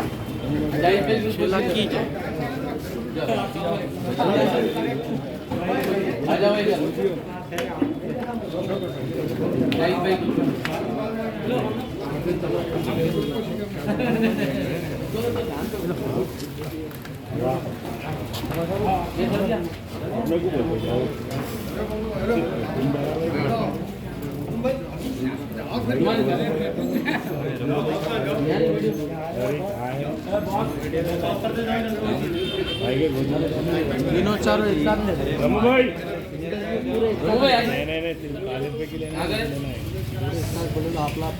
तीनों चारों एक साथ ले नहीं